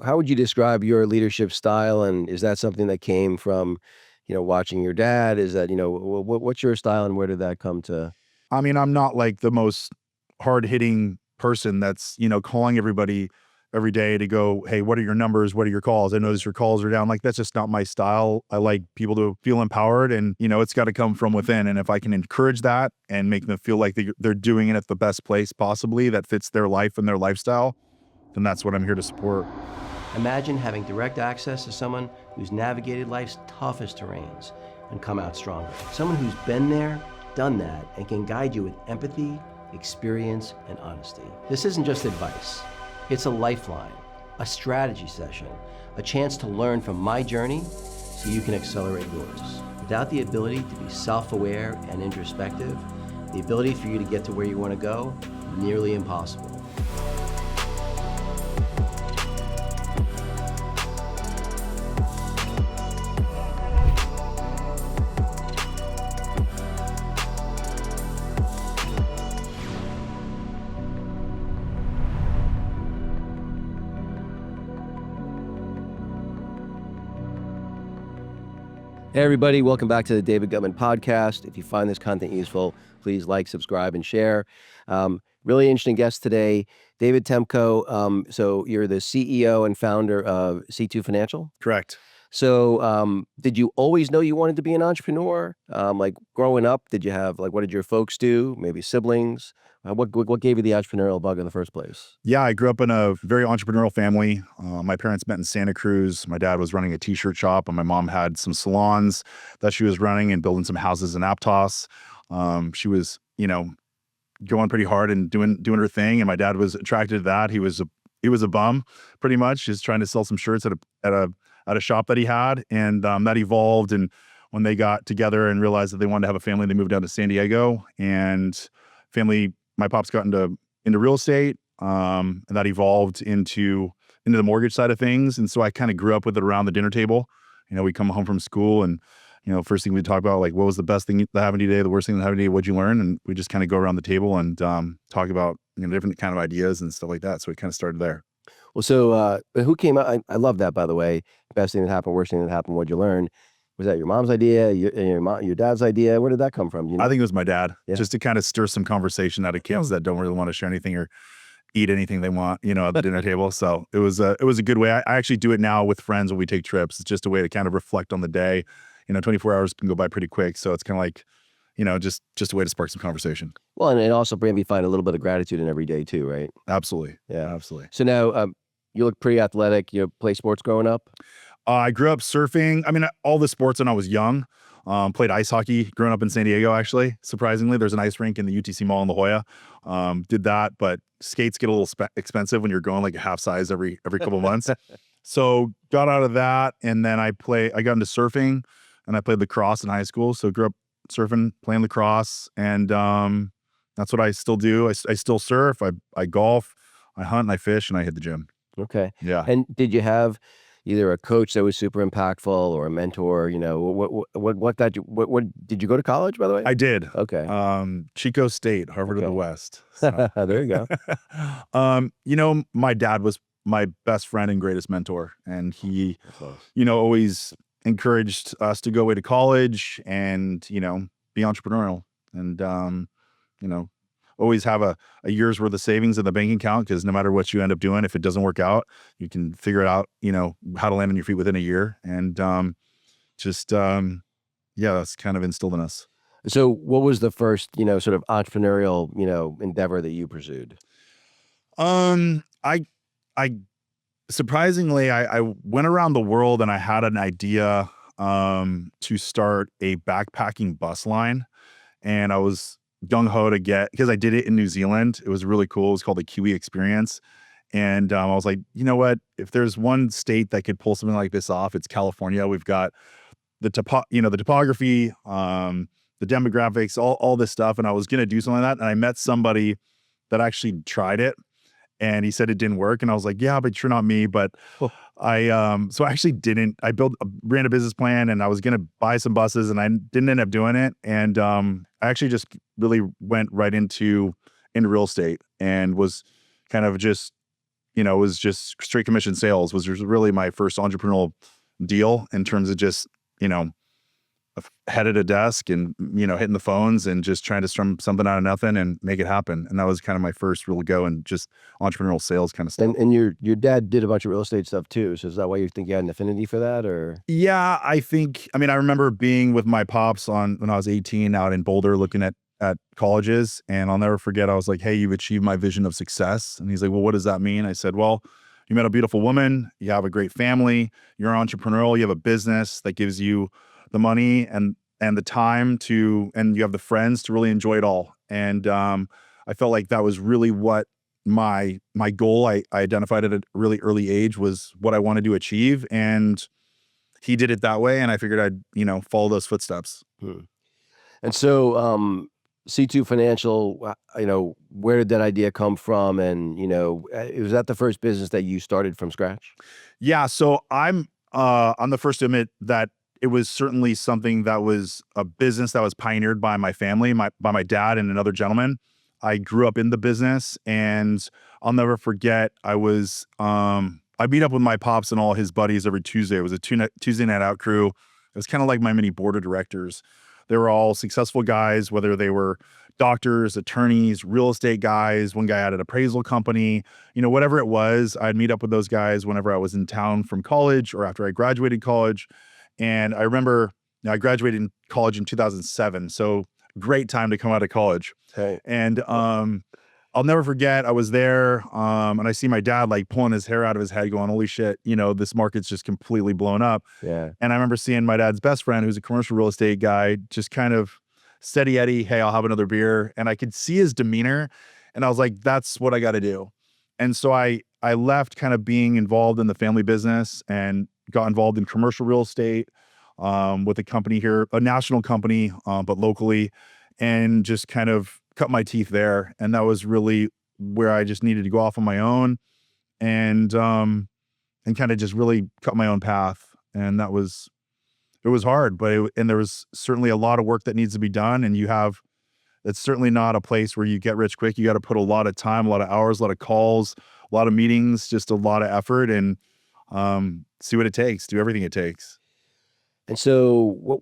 how would you describe your leadership style? And is that something that came from, watching your dad? Is that, what's your style and where did that come to? I mean, I'm not like the most hard-hitting person that's, calling everybody every day to go, "Hey, what are your numbers? What are your calls? I notice your calls are down." Like, that's just not my style. I like people to feel empowered and, it's got to come from within. And if I can encourage that and make them feel like they're doing it at the best place possibly that fits their life and their lifestyle, then that's what I'm here to support. Imagine having direct access to someone who's navigated life's toughest terrains and come out stronger. Someone who's been there, done that, and can guide you with empathy, experience, and honesty. This isn't just advice. It's a lifeline, a strategy session, a chance to learn from my journey so you can accelerate yours. Without the ability to be self-aware and introspective, the ability for you to get to where you want to go, nearly impossible. Hey everybody, welcome back to the David Guttman podcast. If you find this content useful, please like, subscribe, and share. Really interesting guest today, David Temko. So you're the CEO and founder of C2 Financial? Correct. So did you always know you wanted to be an entrepreneur? Like growing up, did you have, what did your folks do? Maybe siblings? What gave you the entrepreneurial bug in the first place? Yeah, I grew up in a very entrepreneurial family. My parents met in Santa Cruz. My dad was running a t-shirt shop, and my mom had some salons that she was running and building some houses in Aptos. She was, going pretty hard and doing her thing, and my dad was attracted to that. He was a bum, pretty much, just trying to sell some shirts at a shop that he had, and that evolved. And when they got together and realized that they wanted to have a family, they moved down to San Diego, and my pops got into real estate, and that evolved into the mortgage side of things. And so I kind of grew up with it around the dinner table. We come home from school and, first thing we talk about, like, what was the best thing that happened today? The worst thing that happened today? What'd you learn? And we just kind of go around the table and talk about, different kind of ideas and stuff like that. So it kind of started there. Well, so who came up? I love that, by the way. Best thing that happened, worst thing that happened, what'd you learn? Was that your mom's idea, your dad's idea? Where did that come from? I think it was my dad, Yeah. just to kind of stir some conversation out of kids that don't really want to share anything or eat anything they want, at the dinner table. So it was a good way. I actually do it now with friends when we take trips. It's just a way to kind of reflect on the day. 24 hours can go by pretty quick. So it's kind of like, just a way to spark some conversation. Well, and it also maybe find a little bit of gratitude in every day too, right? Absolutely. Yeah. Absolutely. So now you look pretty athletic. You play sports growing up? I grew up surfing. I mean, all the sports when I was young. Played ice hockey growing up in San Diego, actually. Surprisingly, there's an ice rink in the UTC Mall in La Jolla. Did that, but skates get a little expensive when you're going like a half size every couple of months. So got out of that, and then I got into surfing, and I played lacrosse in high school. So grew up surfing, playing lacrosse, and that's what I still do. I still surf, I golf, I hunt, and I fish, and I hit the gym. Okay. Yeah. And did you have either a coach that was super impactful or a mentor? What did you go to college, by the way? I did. Okay. Chico State, Harvard of the Okay. West. So. There you go. My dad was my best friend and greatest mentor, and he, That's nice. always encouraged us to go away to college and, be entrepreneurial and, always have a year's worth of savings in the bank account, because no matter what you end up doing, if it doesn't work out, you can figure it out, how to land on your feet within a year. And that's kind of instilled in us. So what was the first, sort of entrepreneurial, endeavor that you pursued? I surprisingly, I went around the world and I had an idea to start a backpacking bus line, and I was gung-ho to because I did it in New Zealand. It was really cool. It was called the Kiwi Experience. And I was like, you know what? If there's one state that could pull something like this off, it's California. We've got the topography, the demographics, all this stuff. And I was going to do something like that. And I met somebody that actually tried it, and he said it didn't work. And I was like, yeah, but you're not me. But so I actually didn't. I ran a business plan, and I was going to buy some buses, and I didn't end up doing it. And I actually just really went right into real estate, and was kind of just it was just straight commission sales was really my first entrepreneurial deal in terms of just, head at a desk and, hitting the phones and just trying to strum something out of nothing and make it happen. And that was kind of my first real go and just entrepreneurial sales kind of stuff. And your dad did a bunch of real estate stuff too. So is that why you think you had an affinity for that, or? Yeah, I remember being with my pops when I was 18 out in Boulder looking at colleges, and I'll never forget, I was like, "Hey, you've achieved my vision of success." And he's like, "Well, what does that mean?" I said, "Well, you met a beautiful woman, you have a great family, you're entrepreneurial, you have a business that gives you the money and the time and you have the friends to really enjoy it all." And I felt like that was really what my goal I identified at a really early age was what I wanted to achieve. And he did it that way. And I figured I'd, follow those footsteps. And so, C2 Financial, where did that idea come from? And, was that the first business that you started from scratch? Yeah. So I'm the first to admit that it was certainly something that was a business that was pioneered by my family, by my dad and another gentleman. I grew up in the business, and I'll never forget, I meet up with my pops and all his buddies every Tuesday. It was a Tuesday night out crew. It was kind of like my mini board of directors. They were all successful guys, whether they were doctors, attorneys, real estate guys. One guy had an appraisal company, whatever it was. I'd meet up with those guys whenever I was in town from college or after I graduated college. And I remember I graduated in college in 2007. So great time to come out of college. Hey. And I'll never forget, I was there and I see my dad like pulling his hair out of his head going, "Holy shit, this market's just completely blown up." Yeah. And I remember seeing my dad's best friend, who's a commercial real estate guy, just kind of steady Eddie, "Hey, I'll have another beer." And I could see his demeanor, and I was like, that's what I got to do. And so I left kind of being involved in the family business and got involved in commercial real estate with a company here, a national company, but locally, and just kind of cut my teeth there. And that was really where I just needed to go off on my own and kind of just really cut my own path. And it was hard, but there was certainly a lot of work that needs to be done. And it's certainly not a place where you get rich quick. You got to put a lot of time, a lot of hours, a lot of calls, a lot of meetings, just a lot of effort, and see what it takes, do everything it takes. And so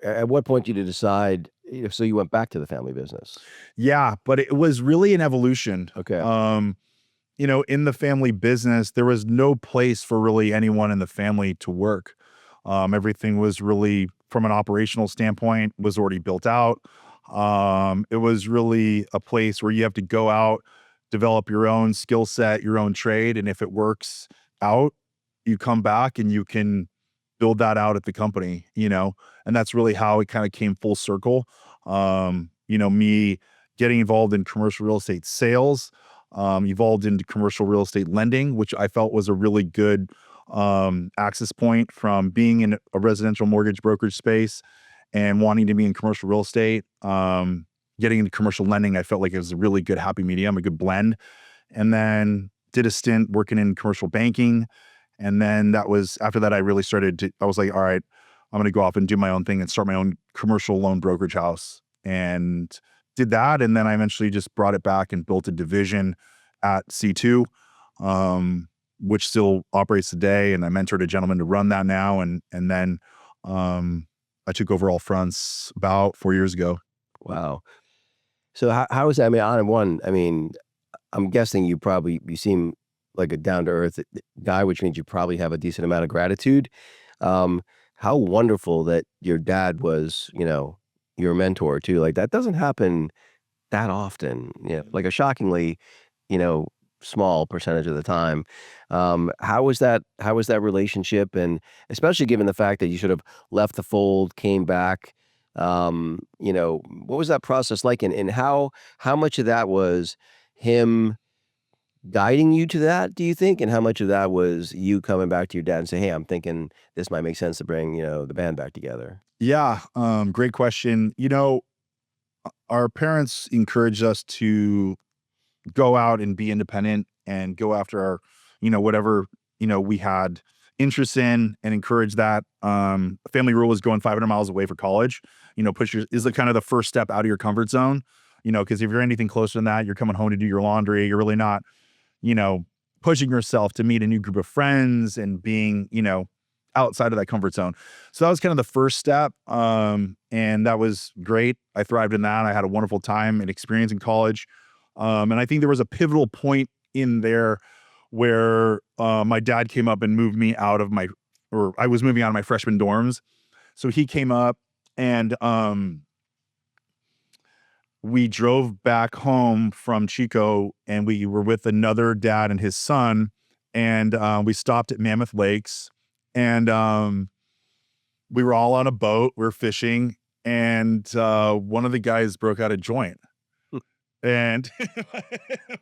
at what point did you decide, so you went back to the family business? Yeah, but it was really an evolution. Okay. In the family business, there was no place for really anyone in the family to work. Everything was really, from an operational standpoint, was already built out. It was really a place where you have to go out, develop your own skill set, your own trade. And if it works out, you come back and you can build that out at the company, and that's really how it kind of came full circle. Me getting involved in commercial real estate sales, evolved into commercial real estate lending, which I felt was a really good access point from being in a residential mortgage brokerage space and wanting to be in commercial real estate. Getting into commercial lending, I felt like it was a really good happy medium, a good blend. And then did a stint working in commercial banking. And then after that, I really I was like, all right, I'm going to go off and do my own thing and start my own commercial loan brokerage house, and did that. And then I eventually just brought it back and built a division at C2, which still operates today. And I mentored a gentleman to run that now. And then I took over all fronts about 4 years ago. Wow. So how is that? I'm guessing you seem like a down-to-earth guy, which means you probably have a decent amount of gratitude. How wonderful that your dad was, your mentor too. Like, that doesn't happen that often, like a shockingly, small percentage of the time. How was that relationship? And especially given the fact that you sort of left the fold, came back, what was that process like? And how much of that was him guiding you to that, do you think? And how much of that was you coming back to your dad and say, "Hey, I'm thinking this might make sense to bring, the band back together"? Yeah. Great question. Our parents encouraged us to go out and be independent and go after our, whatever, we had interest in, and encourage that. Family rule is going 500 miles away for college, is the kind of the first step out of your comfort zone, because if you're anything closer than that, you're coming home to do your laundry. You're really not, pushing herself to meet a new group of friends and being, outside of that comfort zone. So that was kind of the first step. And that was great. I thrived in that. I had a wonderful time and experience in college. And I think there was a pivotal point in there where my dad came up and moved me out of I was moving out of my freshman dorms. So he came up and we drove back home from Chico, and we were with another dad and his son. And we stopped at Mammoth Lakes, and we were all on a boat. We were fishing, and one of the guys broke out a joint. And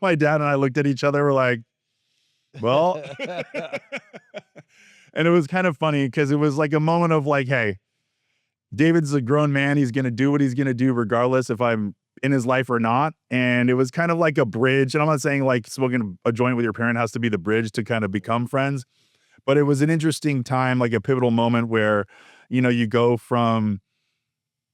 my dad and I looked at each other. We're like, well, and it was kind of funny because it was like a moment of like, hey, David's a grown man. He's going to do what he's going to do regardless if I'm in his life or not. And it was kind of like a bridge. And I'm not saying like smoking a joint with your parent has to be the bridge to kind of become friends, but it was an interesting time, like a pivotal moment where, you go from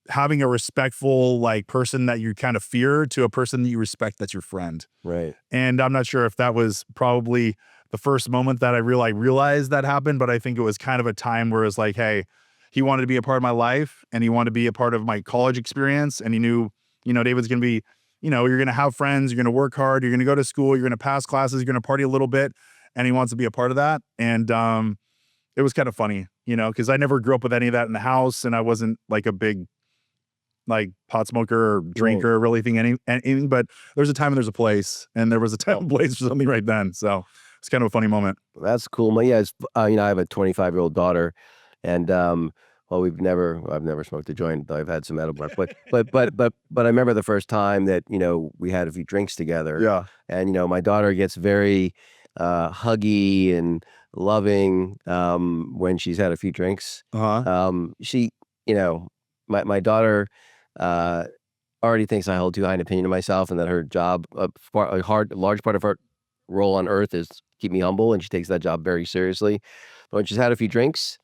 having a respectful like person that you kind of fear to a person that you respect that's your friend. Right. And I'm not sure if that was probably the first moment that I realized that happened, but I think it was kind of a time where it's like, hey, he wanted to be a part of my life and he wanted to be a part of my college experience. And he knew, David's going to be, you're going to have friends, you're going to work hard, you're going to go to school, you're going to pass classes, you're going to party a little bit. And he wants to be a part of that. And it was kind of funny, because I never grew up with any of that in the house. And I wasn't like a big like pot smoker or drinker or really think anything, but there's a time and there's a place, and there was a time and place for something right then. So it's kind of a funny moment. That's cool. Well, yeah, it's, I have a 25-year-old daughter, and well, I've never smoked a joint, though I've had some edible, but I remember the first time that we had a few drinks together. Yeah. And my daughter gets very huggy and loving when she's had a few drinks. She, my daughter already thinks I hold too high an opinion of myself, and that her job, a large part of her role on earth is keep me humble, and she takes that job very seriously. But when she's had a few drinks,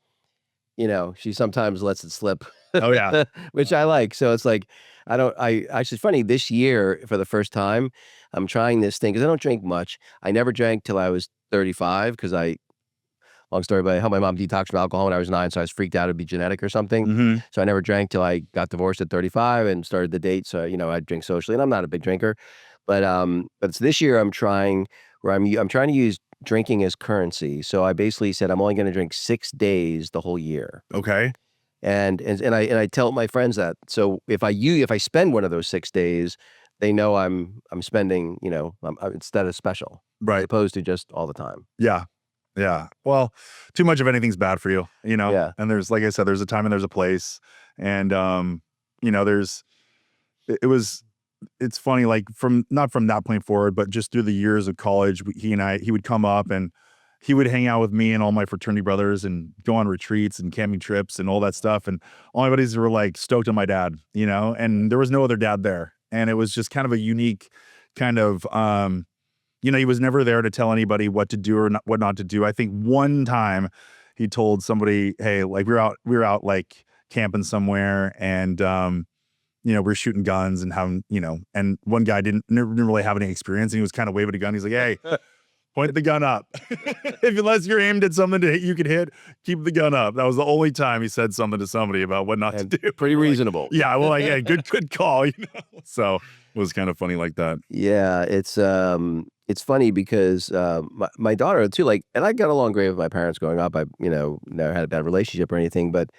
she sometimes lets it slip. Oh yeah. Which I like. So it's like, actually, it's funny, this year, for the first time, I'm trying this thing, because I don't drink much. I never drank till I was 35, because long story about how my mom detoxed from alcohol when I was 9, so I was freaked out it'd be genetic or something. Mm-hmm. So I never drank till I got divorced at 35 and started the date. So, I drink socially, and I'm not a big drinker. But it's this year I'm trying to use drinking as currency. So I basically said I'm only going to drink 6 days the whole year. Okay. And I tell my friends that. So if I spend one of those 6 days, they know I'm spending, instead of special, Right. as opposed to just all the time. Yeah. Yeah. Well, too much of anything's bad for you, Yeah. And there's, like I said, there's a time and there's a place. And, it's funny, like not from that point forward, but just through the years of college, he would come up and he would hang out with me and all my fraternity brothers and go on retreats and camping trips and all that stuff. And all my buddies were like stoked on my dad, and there was no other dad there. And it was just kind of a unique kind of, he was never there to tell anybody what to do or what not to do. I think one time he told somebody, hey, like we were out like camping somewhere, and we're shooting guns and having, and one guy didn't really have any experience, and he was kind of waving a gun. He's like, hey, point the gun up. Unless you're aimed at something to hit, you could hit, keep the gun up. That was the only time he said something to somebody about what not to do. Pretty reasonable. Yeah. Well, yeah, good call. So it was kind of funny like that. Yeah, it's funny because my daughter too, like, and I got along great with my parents growing up. I never had a bad relationship or anything, but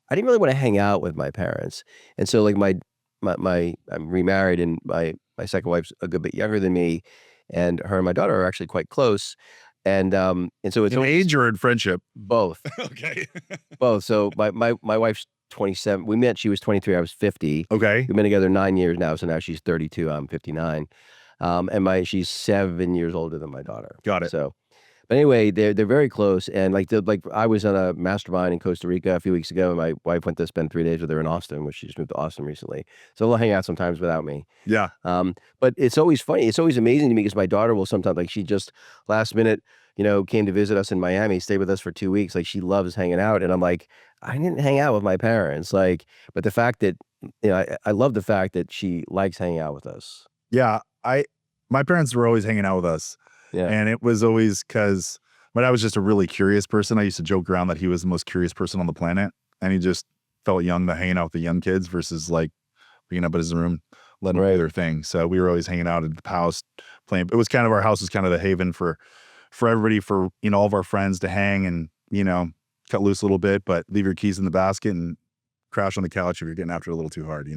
I didn't really want to hang out with my parents. And so like I'm remarried, and my second wife's a good bit younger than me, and her and my daughter are actually quite close. And so it's in age or in friendship? Both. Okay. Both. So my wife's 27. We met, she was 23, I was 50. Okay. We've been together 9 years now, so now she's 32, I'm 59. And she's 7 years older than my daughter. Got it. So, but anyway, they're very close. And like I was on a mastermind in Costa Rica a few weeks ago, and my wife went to spend 3 days with her in Austin, which she just moved to Austin recently. So they'll hang out sometimes without me. Yeah. But it's always funny. It's always amazing to me, because my daughter will sometimes, like, she just last minute, came to visit us in Miami, stayed with us for 2 weeks. Like, she loves hanging out. And I'm like, I didn't hang out with my parents. Like, but the fact that, I love the fact that she likes hanging out with us. Yeah. My parents were always hanging out with us. Yeah. And it was always because my dad was just a really curious person. I used to joke around that he was the most curious person on the planet. And he just felt young to hang out with the young kids versus like being up at his room, letting them do their thing. So we were always hanging out at the house playing. It was kind of, our house was kind of the haven for everybody, for, all of our friends to hang and, cut loose a little bit, but leave your keys in the basket and crash on the couch if you're getting after it a little too hard,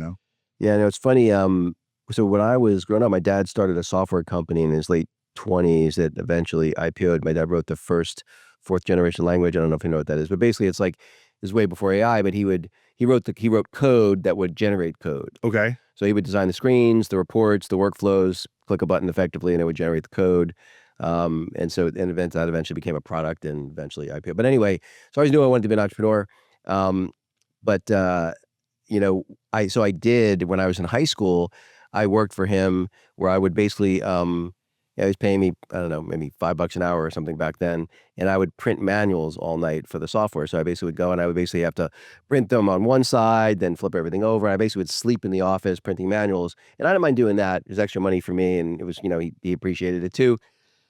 Yeah, no, it's funny. So when I was growing up, my dad started a software company in his late 20s that eventually IPO'd. My dad wrote the first fourth generation language. I don't know if you know what that is, but basically it's like, this is way before AI, but he wrote code that would generate code. Okay. So he would design the screens, the reports, the workflows, click a button effectively, and it would generate the code. That eventually became a product and eventually IPO. But anyway, so I always knew I wanted to be an entrepreneur. But I did when I was in high school. I worked for him where I would basically, he was paying me, I don't know, maybe $5 an hour or something back then, and I would print manuals all night for the software. So I basically would go and I would basically have to print them on one side, then flip everything over. I basically would sleep in the office printing manuals, and I didn't mind doing that. It was extra money for me, and it was, he appreciated it too.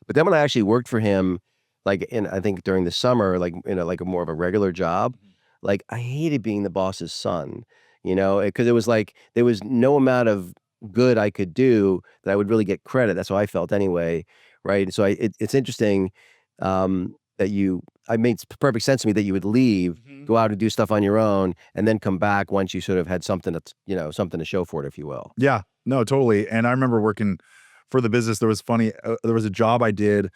But then when I actually worked for him, I think during the summer, like a more of a regular job, like I hated being the boss's son, because it was like there was no amount of good I could do that I would really get credit. That's how I felt anyway, right? So it's interesting it made perfect sense to me that you would leave, go out and do stuff on your own, and then come back once you sort of had something that's, something to show for it, if you will. Yeah, no, totally. And I remember working for the business. There was a job I did,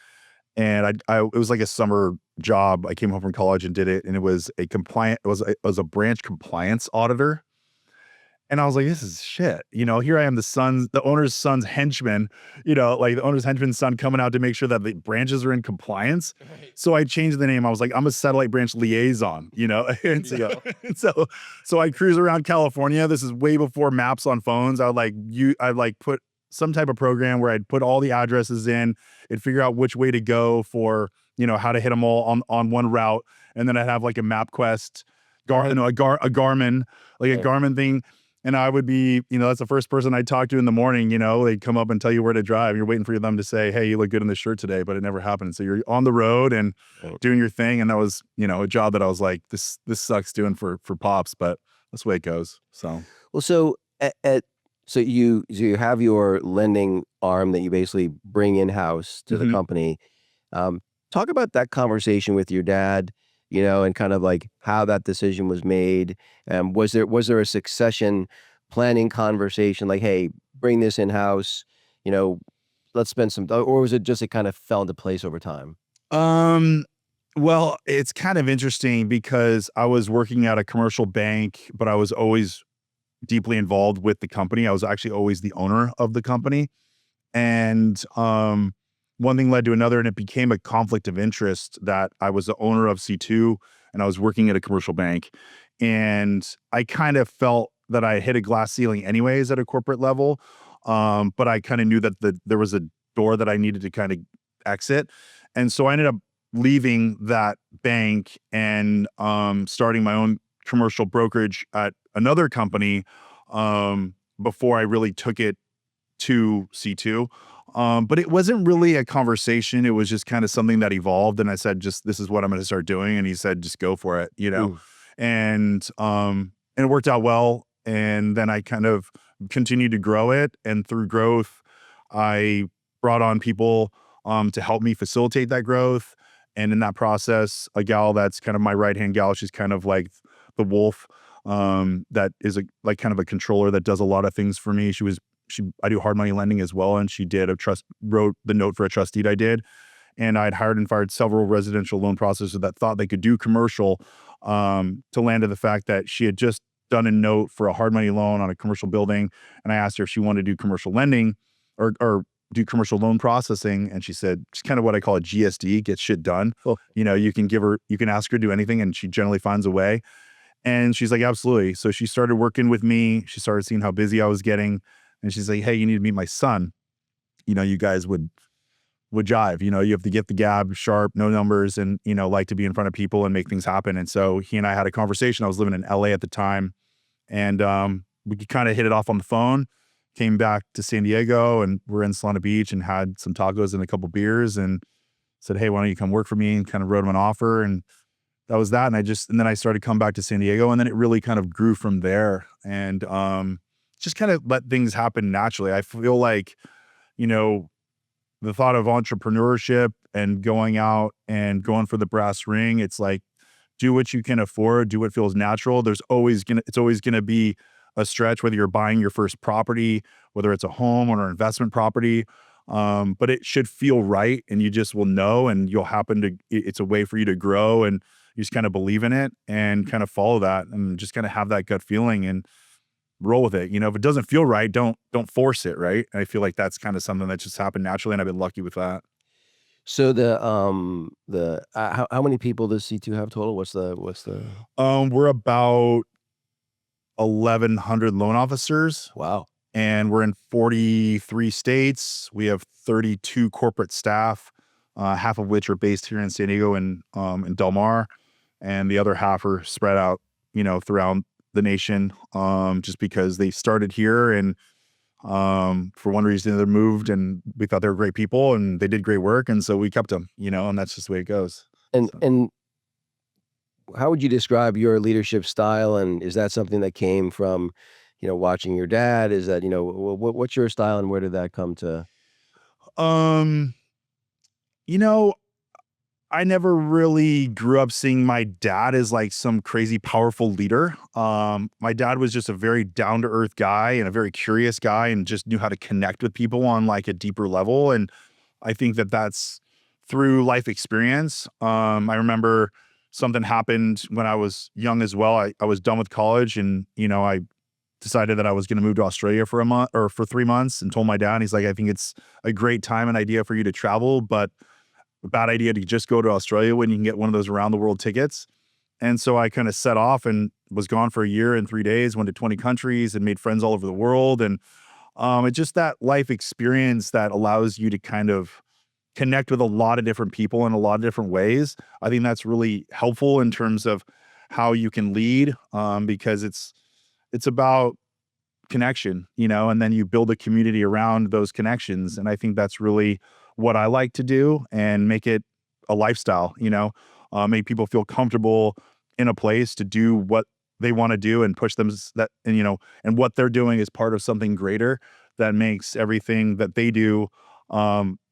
and it was like a summer job. I came home from college and did it, and it was a branch compliance auditor. And I was like, this is shit. Here I am, the owner's son's henchman, like the owner's henchman's son coming out to make sure that the branches are in compliance. Right. So I changed the name. I was like, I'm a satellite branch liaison, and so I cruise around California. This is way before maps on phones. I'd put some type of program where I'd put all the addresses in and figure out which way to go for, how to hit them all on one route. And then I'd have like a MapQuest, a Garmin, like a Garmin thing. And I would be, that's the first person I'd talk to in the morning. They'd come up and tell you where to drive. You're waiting for them to say, hey, you look good in this shirt today, but it never happened. So you're on the road and doing your thing. And that was, a job that I was like, this sucks doing for pops, but that's the way it goes. So, well, so you have your lending arm that you basically bring in-house to the company. Talk about that conversation with your dad, and kind of like how that decision was made. Was there a succession planning conversation like, hey, bring this in-house, let's spend some, or was it just it kind of fell into place over time? Well, it's kind of interesting because I was working at a commercial bank, but I was always deeply involved with the company. I was actually always the owner of the company. And one thing led to another, and it became a conflict of interest that I was the owner of C2 and I was working at a commercial bank. And I kind of felt that I hit a glass ceiling anyways at a corporate level. But I kind of knew that there was a door that I needed to kind of exit. And so I ended up leaving that bank and starting my own commercial brokerage at another company before I really took it to C2. But it wasn't really a conversation. It was just kind of something that evolved. And I said, this is what I'm going to start doing. And he said, just go for it, and it worked out well. And then I kind of continued to grow it. And through growth, I brought on people to help me facilitate that growth. And in that process, a gal that's kind of my right-hand gal, she's kind of like the wolf, that is kind of a controller that does a lot of things for me. I do hard money lending as well. And she wrote the note for a trust deed I did. And I'd hired and fired several residential loan processors that thought they could do commercial, to land to the fact that she had just done a note for a hard money loan on a commercial building. And I asked her if she wanted to do commercial lending or do commercial loan processing. And she said, it's kind of what I call a GSD, get shit done. Cool. You can ask her to do anything and she generally finds a way. And she's like, absolutely. So she started working with me. She started seeing how busy I was getting. And she's like, hey, you need to meet my son. You guys would jive. You have to get the gab, sharp, no numbers, and, like to be in front of people and make things happen. And so he and I had a conversation. I was living in LA at the time. And we kind of hit it off on the phone, came back to San Diego, and we're in Solana Beach and had some tacos and a couple beers and said, hey, why don't you come work for me? And kind of wrote him an offer. And that was that. And then I started coming back to San Diego, and then it really kind of grew from there. And just kind of let things happen naturally. I feel like, the thought of entrepreneurship and going out and going for the brass ring, it's like, do what you can afford, do what feels natural. It's always gonna be a stretch, whether you're buying your first property, whether it's a home or an investment property. But it should feel right, and you just will know, and it's a way for you to grow, and you just kind of believe in it and kind of follow that and just kind of have that gut feeling and roll with it. If it doesn't feel right, don't force it. Right. And I feel like that's kind of something that just happened naturally. And I've been lucky with that. So how many people does C2 have total? What's the We're about 1,100 loan officers. Wow. And we're in 43 states. We have 32 corporate staff, half of which are based here in San Diego and in Del Mar, and the other half are spread out, throughout the nation, just because they started here and for one reason or another moved, and we thought they were great people and they did great work, and so we kept them, and that's just the way it goes. And how would you describe your leadership style, and is that something that came from watching your dad? Is that what's your style, and where did that come to? You know, I never really grew up seeing my dad as like some crazy powerful leader. My dad was just a very down to earth guy and a very curious guy, and just knew how to connect with people on like a deeper level. And I think that that's through life experience. I remember something happened when I was young as well. I was done with college, and I decided that I was going to move to Australia for a month or for 3 months, and told my dad. He's like, I think it's a great time and idea for you to travel, but a bad idea to just go to Australia when you can get one of those around the world tickets. And so I kind of set off and was gone for a year and 3 days, went to 20 countries and made friends all over the world. And it's just that life experience that allows you to kind of connect with a lot of different people in a lot of different ways. I think that's really helpful in terms of how you can lead, because it's about connection, and then you build a community around those connections. And I think that's really what I like to do, and make it a lifestyle, make people feel comfortable in a place to do what they want to do, and push them and what they're doing is part of something greater that makes everything that they do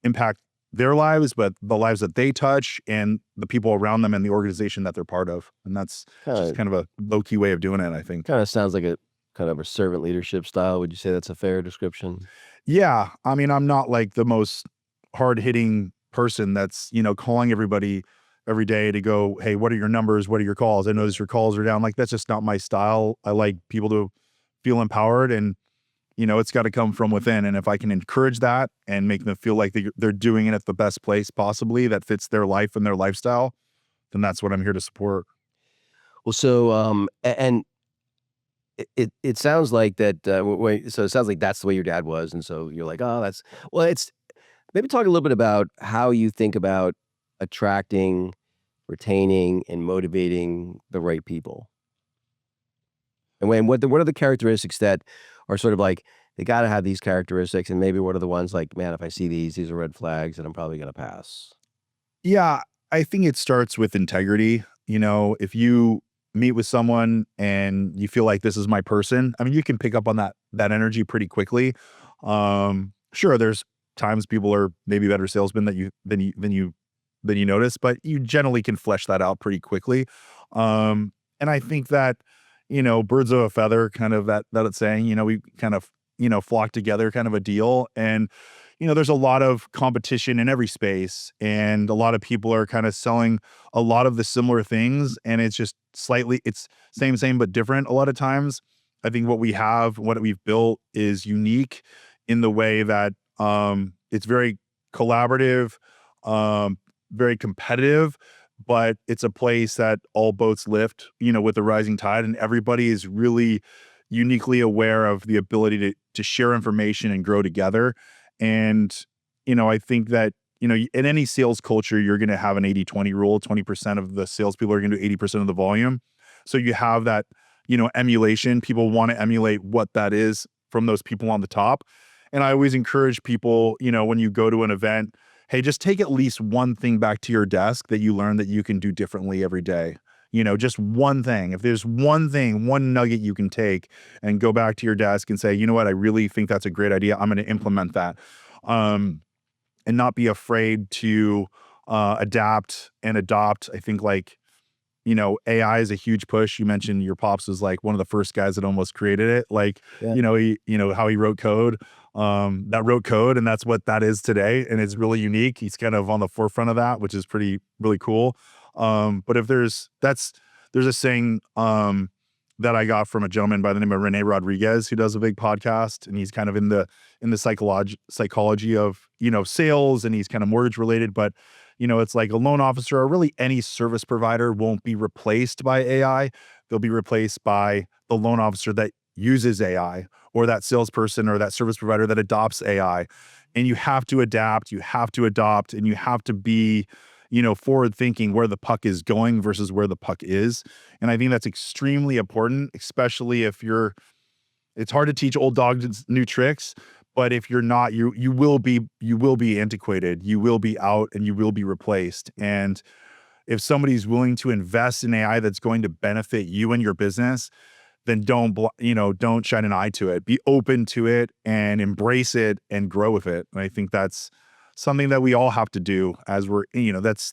impact their lives, but the lives that they touch and the people around them and the organization that they're part of. And that's just kind of a low-key way of doing it, I think. Kind of sounds like a kind of a servant leadership style. Would you say that's a fair description? Yeah. I mean, I'm not like the most hard-hitting person that's, calling everybody every day to go, hey, what are your numbers? What are your calls? I notice your calls are down. Like, that's just not my style. I like people to feel empowered, and, it's got to come from within. And if I can encourage that and make them feel like they're doing it at the best place possibly that fits their life and their lifestyle, then that's what I'm here to support. Well, so, and it sounds like that, so it sounds like that's the way your dad was. And so you're like, oh, maybe talk a little bit about how you think about attracting, retaining, and motivating the right people. And what are the characteristics that are sort of like, they got to have these characteristics, and maybe what are the ones like, man, if I see these are red flags and I'm probably going to pass. Yeah, I think it starts with integrity. If you meet with someone and you feel like this is my person, I mean, you can pick up on that energy pretty quickly. Sure, there's times people are maybe better salesmen than you notice, but you generally can flesh that out pretty quickly. And I think that, birds of a feather, kind of that saying, we kind of, flock together kind of a deal. And, there's a lot of competition in every space, and a lot of people are kind of selling a lot of the similar things. And it's just it's same, but different a lot of times. I think what we've built is unique in the way that it's very collaborative, very competitive, but it's a place that all boats lift, with the rising tide, and everybody is really uniquely aware of the ability to share information and grow together. And, I think that, in any sales culture, you're going to have an 80-20 rule. 20% of the salespeople are going to do 80% of the volume. So you have that, emulation. People want to emulate what that is from those people on the top. And I always encourage people, when you go to an event, hey, just take at least one thing back to your desk that you learn that you can do differently every day. Just one thing. If there's one thing, one nugget you can take and go back to your desk and say, you know what, I really think that's a great idea. I'm going to implement that. And not be afraid to adapt and adopt. I think AI is a huge push. You mentioned your pops was like one of the first guys that almost created it. How he wrote code, that wrote code, and that's what that is today. And it's really unique. He's kind of on the forefront of that, which is really cool. But if there's a saying, that I got from a gentleman by the name of Rene Rodriguez, who does a big podcast, and he's kind of in the psychology of, sales, and he's kind of mortgage related, but it's like a loan officer or really any service provider won't be replaced by AI. They'll be replaced by the loan officer that uses AI, or that salesperson or that service provider that adopts AI. And you have to adapt, you have to adopt, and you have to be, forward thinking where the puck is going versus where the puck is. And I think that's extremely important, especially if it's hard to teach old dogs new tricks, but if you're not, you will be antiquated, you will be out, and you will be replaced. And if somebody's willing to invest in AI that's going to benefit you and your business, then don't shine an eye to it. Be open to it and embrace it and grow with it. And I think that's something that we all have to do as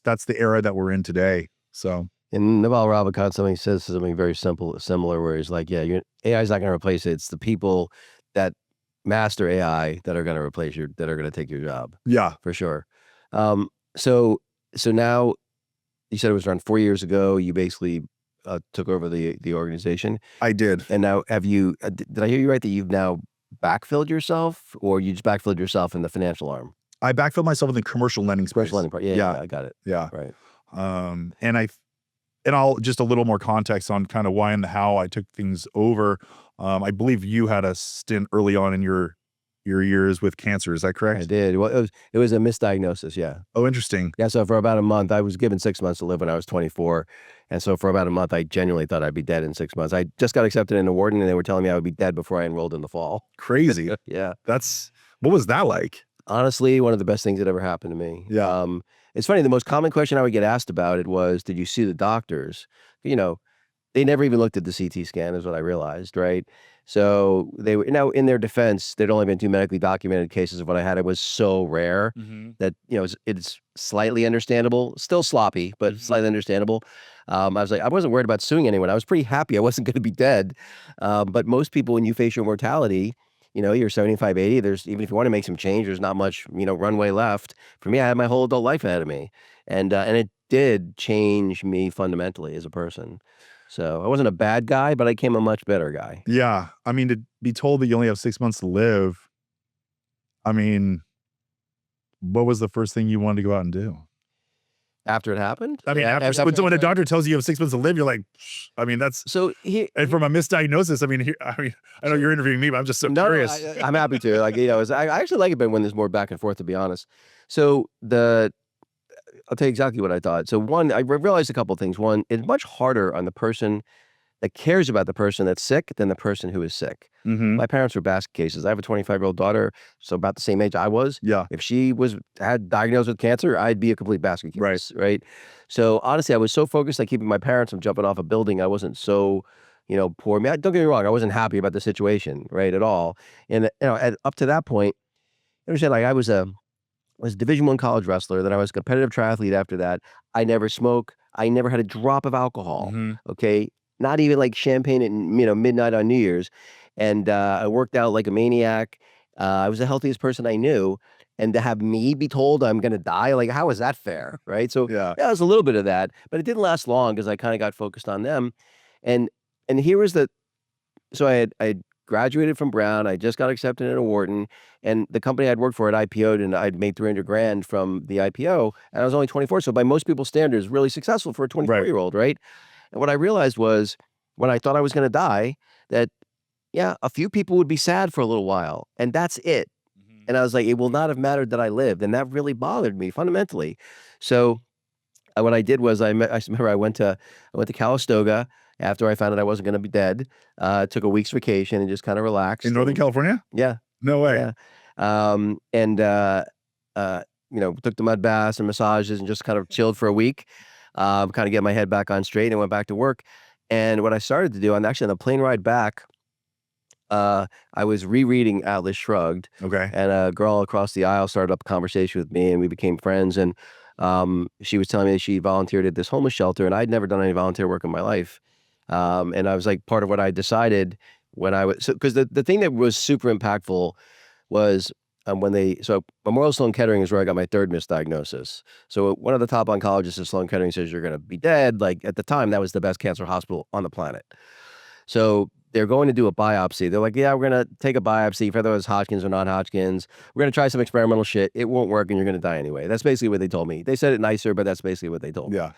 that's the era that we're in today. So. And Naval Ravikant says something very similar, where he's like, yeah, AI is not going to replace it. It's the people that master AI that are going to replace that are going to take your job. Yeah, for sure. So now you said it was around 4 years ago, you basically took over the organization. I did. And now did I hear you right that you've now backfilled yourself, or you just backfilled yourself in the financial arm? I backfilled myself in the commercial lending space. Commercial lending part. Yeah, I got it. Yeah. Right. And I'll just a little more context on kind of why and how I took things over. I believe you had a stint early on in your years with cancer. Is that correct? I did. Well, it was a misdiagnosis. Yeah. Oh, interesting. Yeah. So for about a month, I was given 6 months to live when I was 24. And so for about a month, I genuinely thought I'd be dead in 6 months. I just got accepted in a warden, and they were telling me I would be dead before I enrolled in the fall. Crazy. Yeah. What was that like? Honestly, one of the best things that ever happened to me. Yeah. It's funny. The most common question I would get asked about it was, did you see the doctors? They never even looked at the CT scan, is what I realized, right? So they were, now in their defense, there'd only been 2 medically documented cases of what I had. It was so rare that, it's slightly understandable, still sloppy, but slightly understandable. I was like, I wasn't worried about suing anyone. I was pretty happy I wasn't going to be dead. But most people, when you face your mortality, you're 75, 80, even if you want to make some change, there's not much, runway left. For me, I had my whole adult life ahead of me. And it did change me fundamentally as a person. So I wasn't a bad guy, but I became a much better guy. Yeah. I mean, to be told that you only have 6 months to live, I mean, what was the first thing you wanted to go out and do? After it happened? I mean, when a doctor tells you you have 6 months to live, you're like, I mean, that's and from a misdiagnosis. I mean, I know you're interviewing me, but I'm just so curious. I'm happy to. I actually like it when there's more back and forth, to be honest. So I'll tell you exactly what I thought. So one, I realized a couple of things. One, it's much harder on the person that cares about the person that's sick than the person who is sick. My parents were basket cases. I have a 25-year-old daughter, so about the same age I was. Yeah. If she had diagnosed with cancer, I'd be a complete basket case. Right. So honestly, I was so focused on keeping my parents from jumping off a building. I wasn't so, poor. I mean, don't get me wrong. I wasn't happy about the situation, right, at all. And up to that point, understand, like I was a Division I college wrestler. Then I was a competitive triathlete after that. I never smoked. I never had a drop of alcohol. Okay. Not even like champagne at midnight on New Year's. And I worked out like a maniac. I was the healthiest person I knew. And to have me be told I'm going to die, like, how is that fair? Right. So yeah, it was a little bit of that, but it didn't last long because I kind of got focused on them. And here was so I had graduated from Brown. I just got accepted in a Wharton, and the company I'd worked for had IPO'd, and I'd made $300,000 from the IPO, and I was only 24. So by most people's standards, really successful for a 24-year-old, right? And what I realized was, when I thought I was going to die, that yeah, a few people would be sad for a little while, and that's it. And I was like, it will not have mattered that I lived, and that really bothered me fundamentally. So what I did was I remember I went to Calistoga after I found out I wasn't going to be dead. Took a week's vacation and just kind of relaxed. In Northern California? Yeah. No way. Yeah. And you know, took the mud baths and massages and just kind of chilled for a week, kind of get my head back on straight and went back to work. And what I started to do, I'm actually on the plane ride back. I was rereading Atlas Shrugged, Okay. and a girl across the aisle started up a conversation with me, and we became friends. And she was telling me that she volunteered at this homeless shelter, and I'd never done any volunteer work in my life. And I was like, part of what I decided when I was, because the thing that was super impactful was so Memorial Sloan Kettering is where I got my third misdiagnosis. So one of the top oncologists at Sloan Kettering says you're going to be dead. Like at the time, that was the best cancer hospital on the planet. So they're going to do a biopsy. They're like, yeah, we're going to take a biopsy, whether it's Hodgkin's or non-Hodgkin's. We're going to try some experimental shit. It won't work and you're going to die anyway. That's basically what they told me. They said it nicer, but that's basically what they told me. Yeah.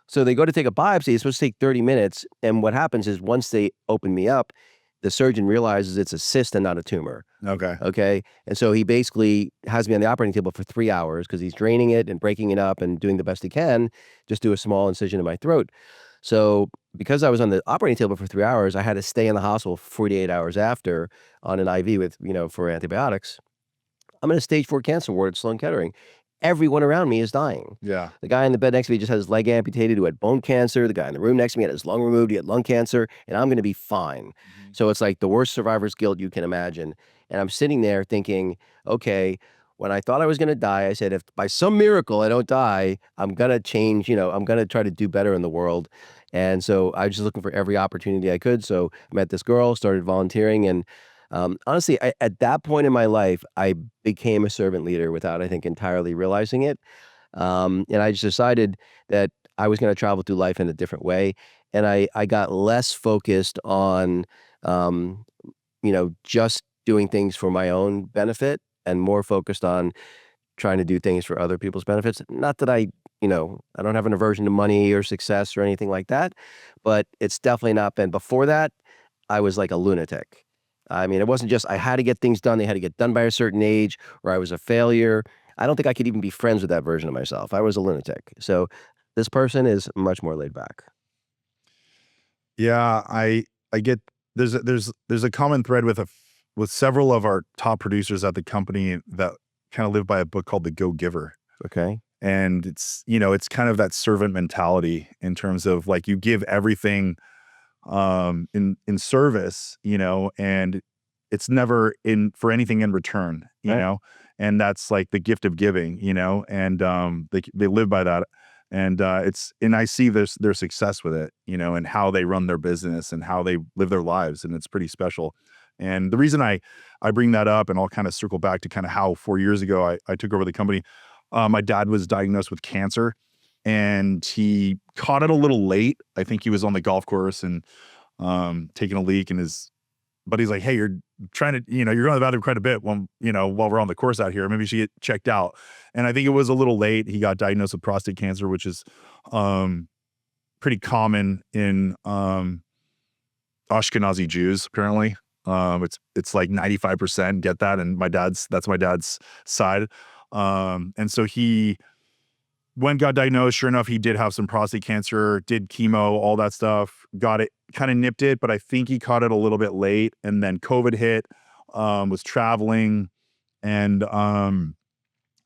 So they go to take a biopsy. It's supposed to take 30 minutes. And what happens is once they open me up, the surgeon realizes it's a cyst and not a tumor. Okay. Okay. And so he basically has me on the operating table for 3 hours because he's draining it and breaking it up and doing the best he can, just do a small incision in my throat. So because I was on the operating table for 3 hours, I had to stay in the hospital 48 hours after on an IV with, you know, for antibiotics. I'm in a stage 4 cancer ward at Sloan Kettering. Everyone around me is dying. Yeah. The guy in the bed next to me just had his leg amputated who had bone cancer. The guy in the room next to me had his lung removed. He had lung cancer, and I'm going to be fine. Mm-hmm. So it's like the worst survivor's guilt you can imagine. And I'm sitting there thinking, okay, when I thought I was going to die, I said, if by some miracle I don't die, I'm going to change, you know, I'm going to try to do better in the world. And so I was just looking for every opportunity I could. So I met this girl, started volunteering, and honestly, at that point in my life, I became a servant leader without, I think, entirely realizing it. And I just decided that I was going to travel through life in a different way. And I got less focused on, you know, just doing things for my own benefit and more focused on trying to do things for other people's benefits. Not that you know, I don't have an aversion to money or success or anything like that, but it's definitely not been. Before that, I was like a lunatic. I mean, it wasn't just I had to get things done. They had to get done by a certain age, or I was a failure. I don't think I could even be friends with that version of myself. I was a lunatic. So this person is much more laid back. Yeah, I get there's a common thread with several of our top producers at the company that kind of live by a book called The Go Giver. Okay. And it's, you know, it's kind of that servant mentality in terms of like you give everything in service, you know, and it's never in for anything in return, you Right. know, and that's like the gift of giving, you know, and they live by that. And and I see their success with it, you know, and how they run their business and how they live their lives. And it's pretty special. And the reason I bring that up, and I'll kind of circle back to kind of how 4 years ago I took over the company. My dad was diagnosed with cancer, and he caught it a little late. I think he was on the golf course and taking a leak, and his buddy's like, "Hey, you're trying to, you know, you're going to the bathroom quite a bit when, you know, while we're on the course out here. Maybe you should get checked out." And I think it was a little late. He got diagnosed with prostate cancer, which is pretty common in Ashkenazi Jews, apparently. It's like 95% get that, and that's my dad's side. And so he got diagnosed. Sure enough, he did have some prostate cancer, did chemo, all that stuff, got it, kind of nipped it, but I think he caught it a little bit late. And then COVID hit, was traveling, and I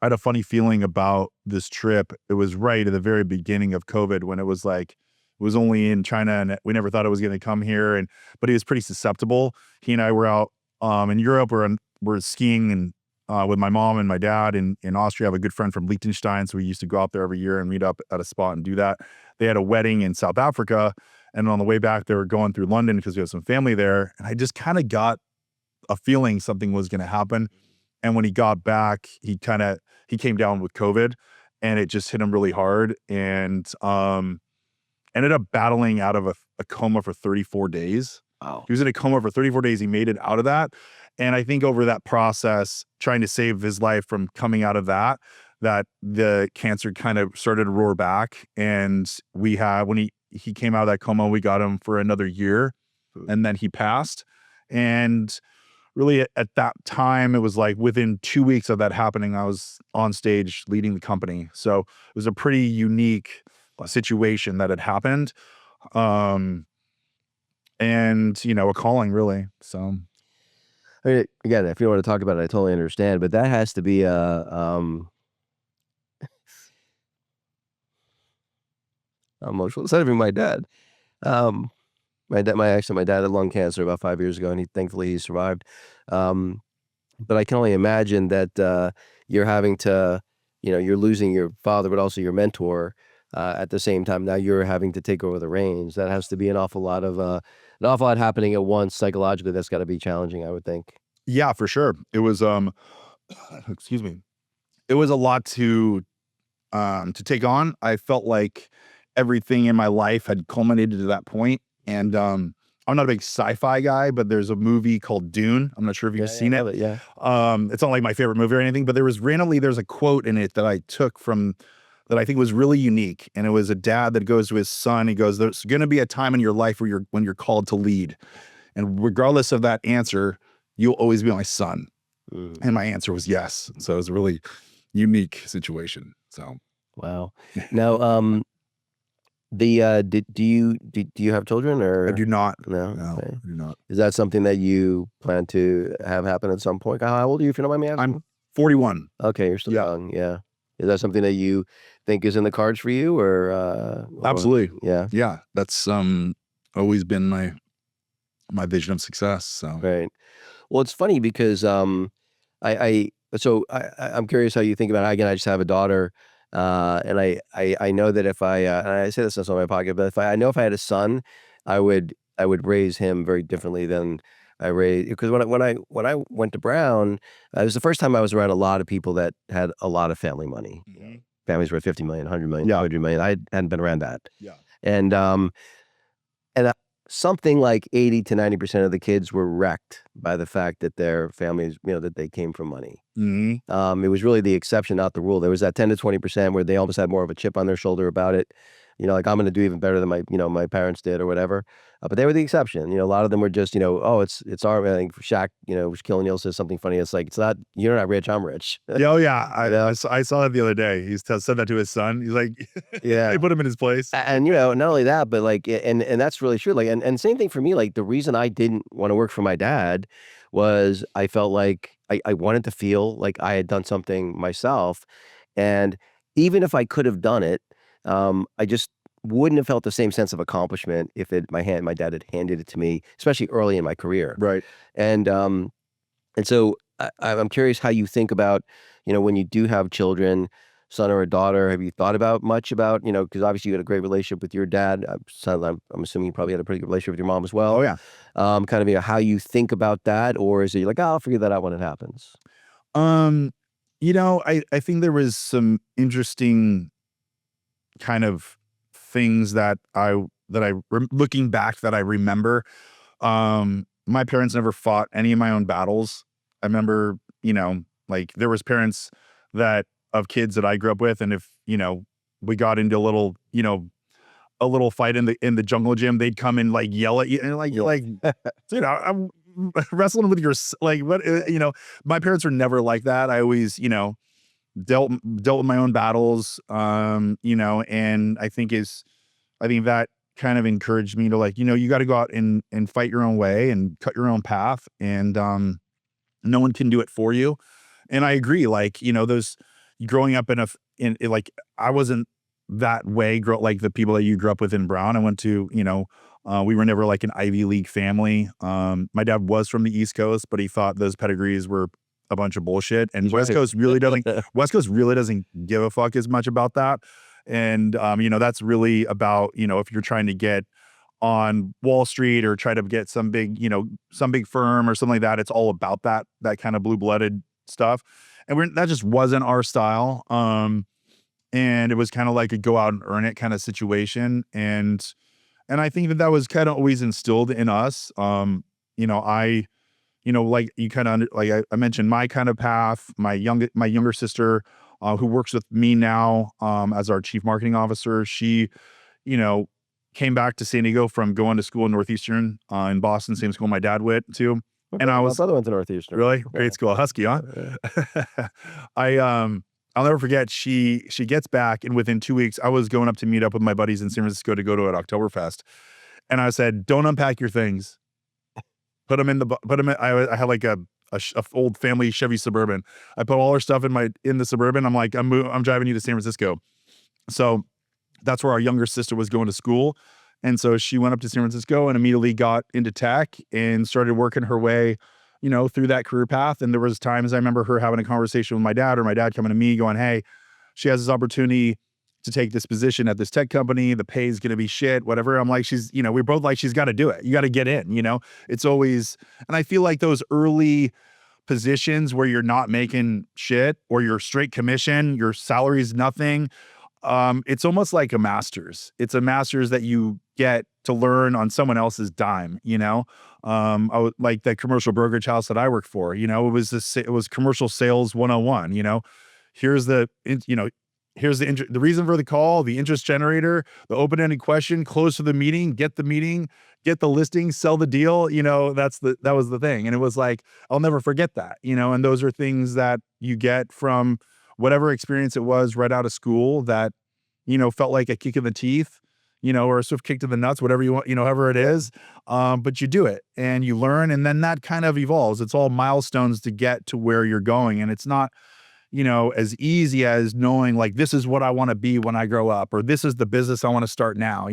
had a funny feeling about this trip. It was right at the very beginning of COVID when it was like, it was only in China and we never thought it was going to come here. But he was pretty susceptible. He and I were out in Europe. We're skiing and with my mom and my dad in Austria. I have a good friend from Liechtenstein, so we used to go out there every year and meet up at a spot and do that. They had a wedding in South Africa, and on the way back, they were going through London because we have some family there. And I just kind of got a feeling something was going to happen. And when he got back, he came down with COVID, and it just hit him really hard, and ended up battling out of a coma for 34 days. Wow. He was in a coma for 34 days. He made it out of that. And I think over that process, trying to save his life from coming out of that the cancer kind of started to roar back. And when he came out of that coma, we got him for another year, and then he passed. And really at that time, it was like within 2 weeks of that happening, I was on stage leading the company. So it was a pretty unique situation that had happened. Um, and, a calling really. So I mean, again, if you want to talk about it, I totally understand, but that has to be emotional. It's not even my dad. Um, my dad had lung cancer about 5 years ago, and thankfully he survived. Um, but I can only imagine that you're having to, you're losing your father, but also your mentor at the same time. Now you're having to take over the reins. That has to be an awful lot happening at once psychologically. That's got to be challenging, I would think. yeah, for sure. It was, excuse me. It was a lot to take on. I felt like everything in my life had culminated to that point. And I'm not a big sci-fi guy, but there's a movie called Dune. I'm not sure if you've seen I it. love it. Yeah. It's not like my favorite movie or anything, but there's a quote in it that I took from that I think was really unique. And it was a dad that goes to his son. He goes, "There's going to be a time in your life where when you're called to lead. And regardless of that answer, you'll always be my son." Mm. And my answer was yes. So it was a really unique situation. So Wow. Now, do you have children or I do not. no? No, Okay. I do not. Is that something that you plan to have happen at some point? How old are you, if you don't mind me asking? I'm 41. Okay, you're still Yeah. young. Yeah. Is that something that you think is in the cards for you, or Absolutely. yeah, Yeah. That's always been my vision of success. So right. Well, it's funny because I'm curious how you think about it. Again, I just have a daughter, and I know that if and I say this on my podcast, but I know if I had a son, I would raise him very differently than I raised, because when I went to Brown, it was the first time I was around a lot of people that had a lot of family money. Mhm. Families worth 50 million, 100 million, Yeah. 200 million. I hadn't been around that. Yeah. And something like 80 to 90% of the kids were wrecked by the fact that their families, that they came from money. Mhm. It was really the exception, not the rule. There was that 10 to 20% where they almost had more of a chip on their shoulder about it. Like, I'm going to do even better than my parents did or whatever. But they were the exception. A lot of them were just, oh, it's our, I think Shaq, was Killing Neal says something funny. It's like, it's not, you're not rich, I'm rich. Yeah, oh yeah. Yeah. I saw that the other day. He said that to his son. He's like, Yeah. they put him in his place. And not only that, but like, and that's really true. Like, and same thing for me. Like, the reason I didn't want to work for my dad was I felt like I wanted to feel like I had done something myself, and even if I could have done it, I just wouldn't have felt the same sense of accomplishment if my dad had handed it to me, especially early in my career. Right. And so I'm curious how you think about, when you do have children, son or a daughter. Have you thought about much about, because obviously you had a great relationship with your dad. I'm assuming you probably had a pretty good relationship with your mom as well. Oh yeah. Kind of, how you think about that, or is it you're like, oh, I'll figure that out when it happens? I think there was some interesting kind of things that looking back that I remember. My parents never fought any of my own battles. I remember, like there was parents of kids that I grew up with, and if, we got into a little fight in the jungle gym, they'd come and like yell at you and like, you're like, dude, I'm wrestling with like, what, my parents were never like that. I always, dealt with my own battles, and I think that kind of encouraged me to like, you got to go out and fight your own way and cut your own path, and no one can do it for you. And I agree, like, those growing up like, I wasn't that way, like the people that you grew up with in Brown. I went to, we were never like an Ivy League family. My dad was from the East Coast, but he thought those pedigrees were a bunch of bullshit. And West Coast really doesn't give a fuck as much about that. And, that's really about, if you're trying to get on Wall Street or try to get some big firm or something like that, it's all about that kind of blue-blooded stuff. And that just wasn't our style. And it was kind of like a go out and earn it kind of situation. And I think that was kind of always instilled in us. Like you kind of, like I mentioned, my kind of path, my younger sister, who works with me now, as our chief marketing officer, she, came back to San Diego from going to school in Northeastern, in Boston, same school my dad went to. And I My was brother went to Northeastern. really Yeah. great school, Husky, huh? Yeah. I'll never forget. She gets back, and within 2 weeks, I was going up to meet up with my buddies in San Francisco to go to an Oktoberfest, and I said, "Don't unpack your things. Put them in the. Put them in." I had like a old family Chevy Suburban. I put all our stuff in the Suburban. I'm like, I'm driving you to San Francisco. So that's where our younger sister was going to school. And so she went up to San Francisco and immediately got into tech and started working her way, through that career path. And there was times I remember her having a conversation with my dad, or my dad coming to me going, "Hey, she has this opportunity to take this position at this tech company. The pay is going to be shit, whatever." I'm like, we're both like, she's got to do it. You got to get in, it's always, and I feel like those early positions where you're not making shit or you're straight commission, your salary's nothing. It's almost like a master's. It's a master's that you get to learn on someone else's dime, like the commercial brokerage house that I work for, it was commercial sales 101, here's the, here's the reason for the call, the interest generator, the open-ended question, close to the meeting, get the listing, sell the deal, that was the thing. And it was like, I'll never forget that, and those are things that you get from whatever experience it was right out of school that, felt like a kick in the teeth, or a sort of kick to the nuts, whatever you want, however it is. But you do it and you learn, and then that kind of evolves. It's all milestones to get to where you're going. And it's not, as easy as knowing like, this is what I want to be when I grow up, or this is the business I want to start now.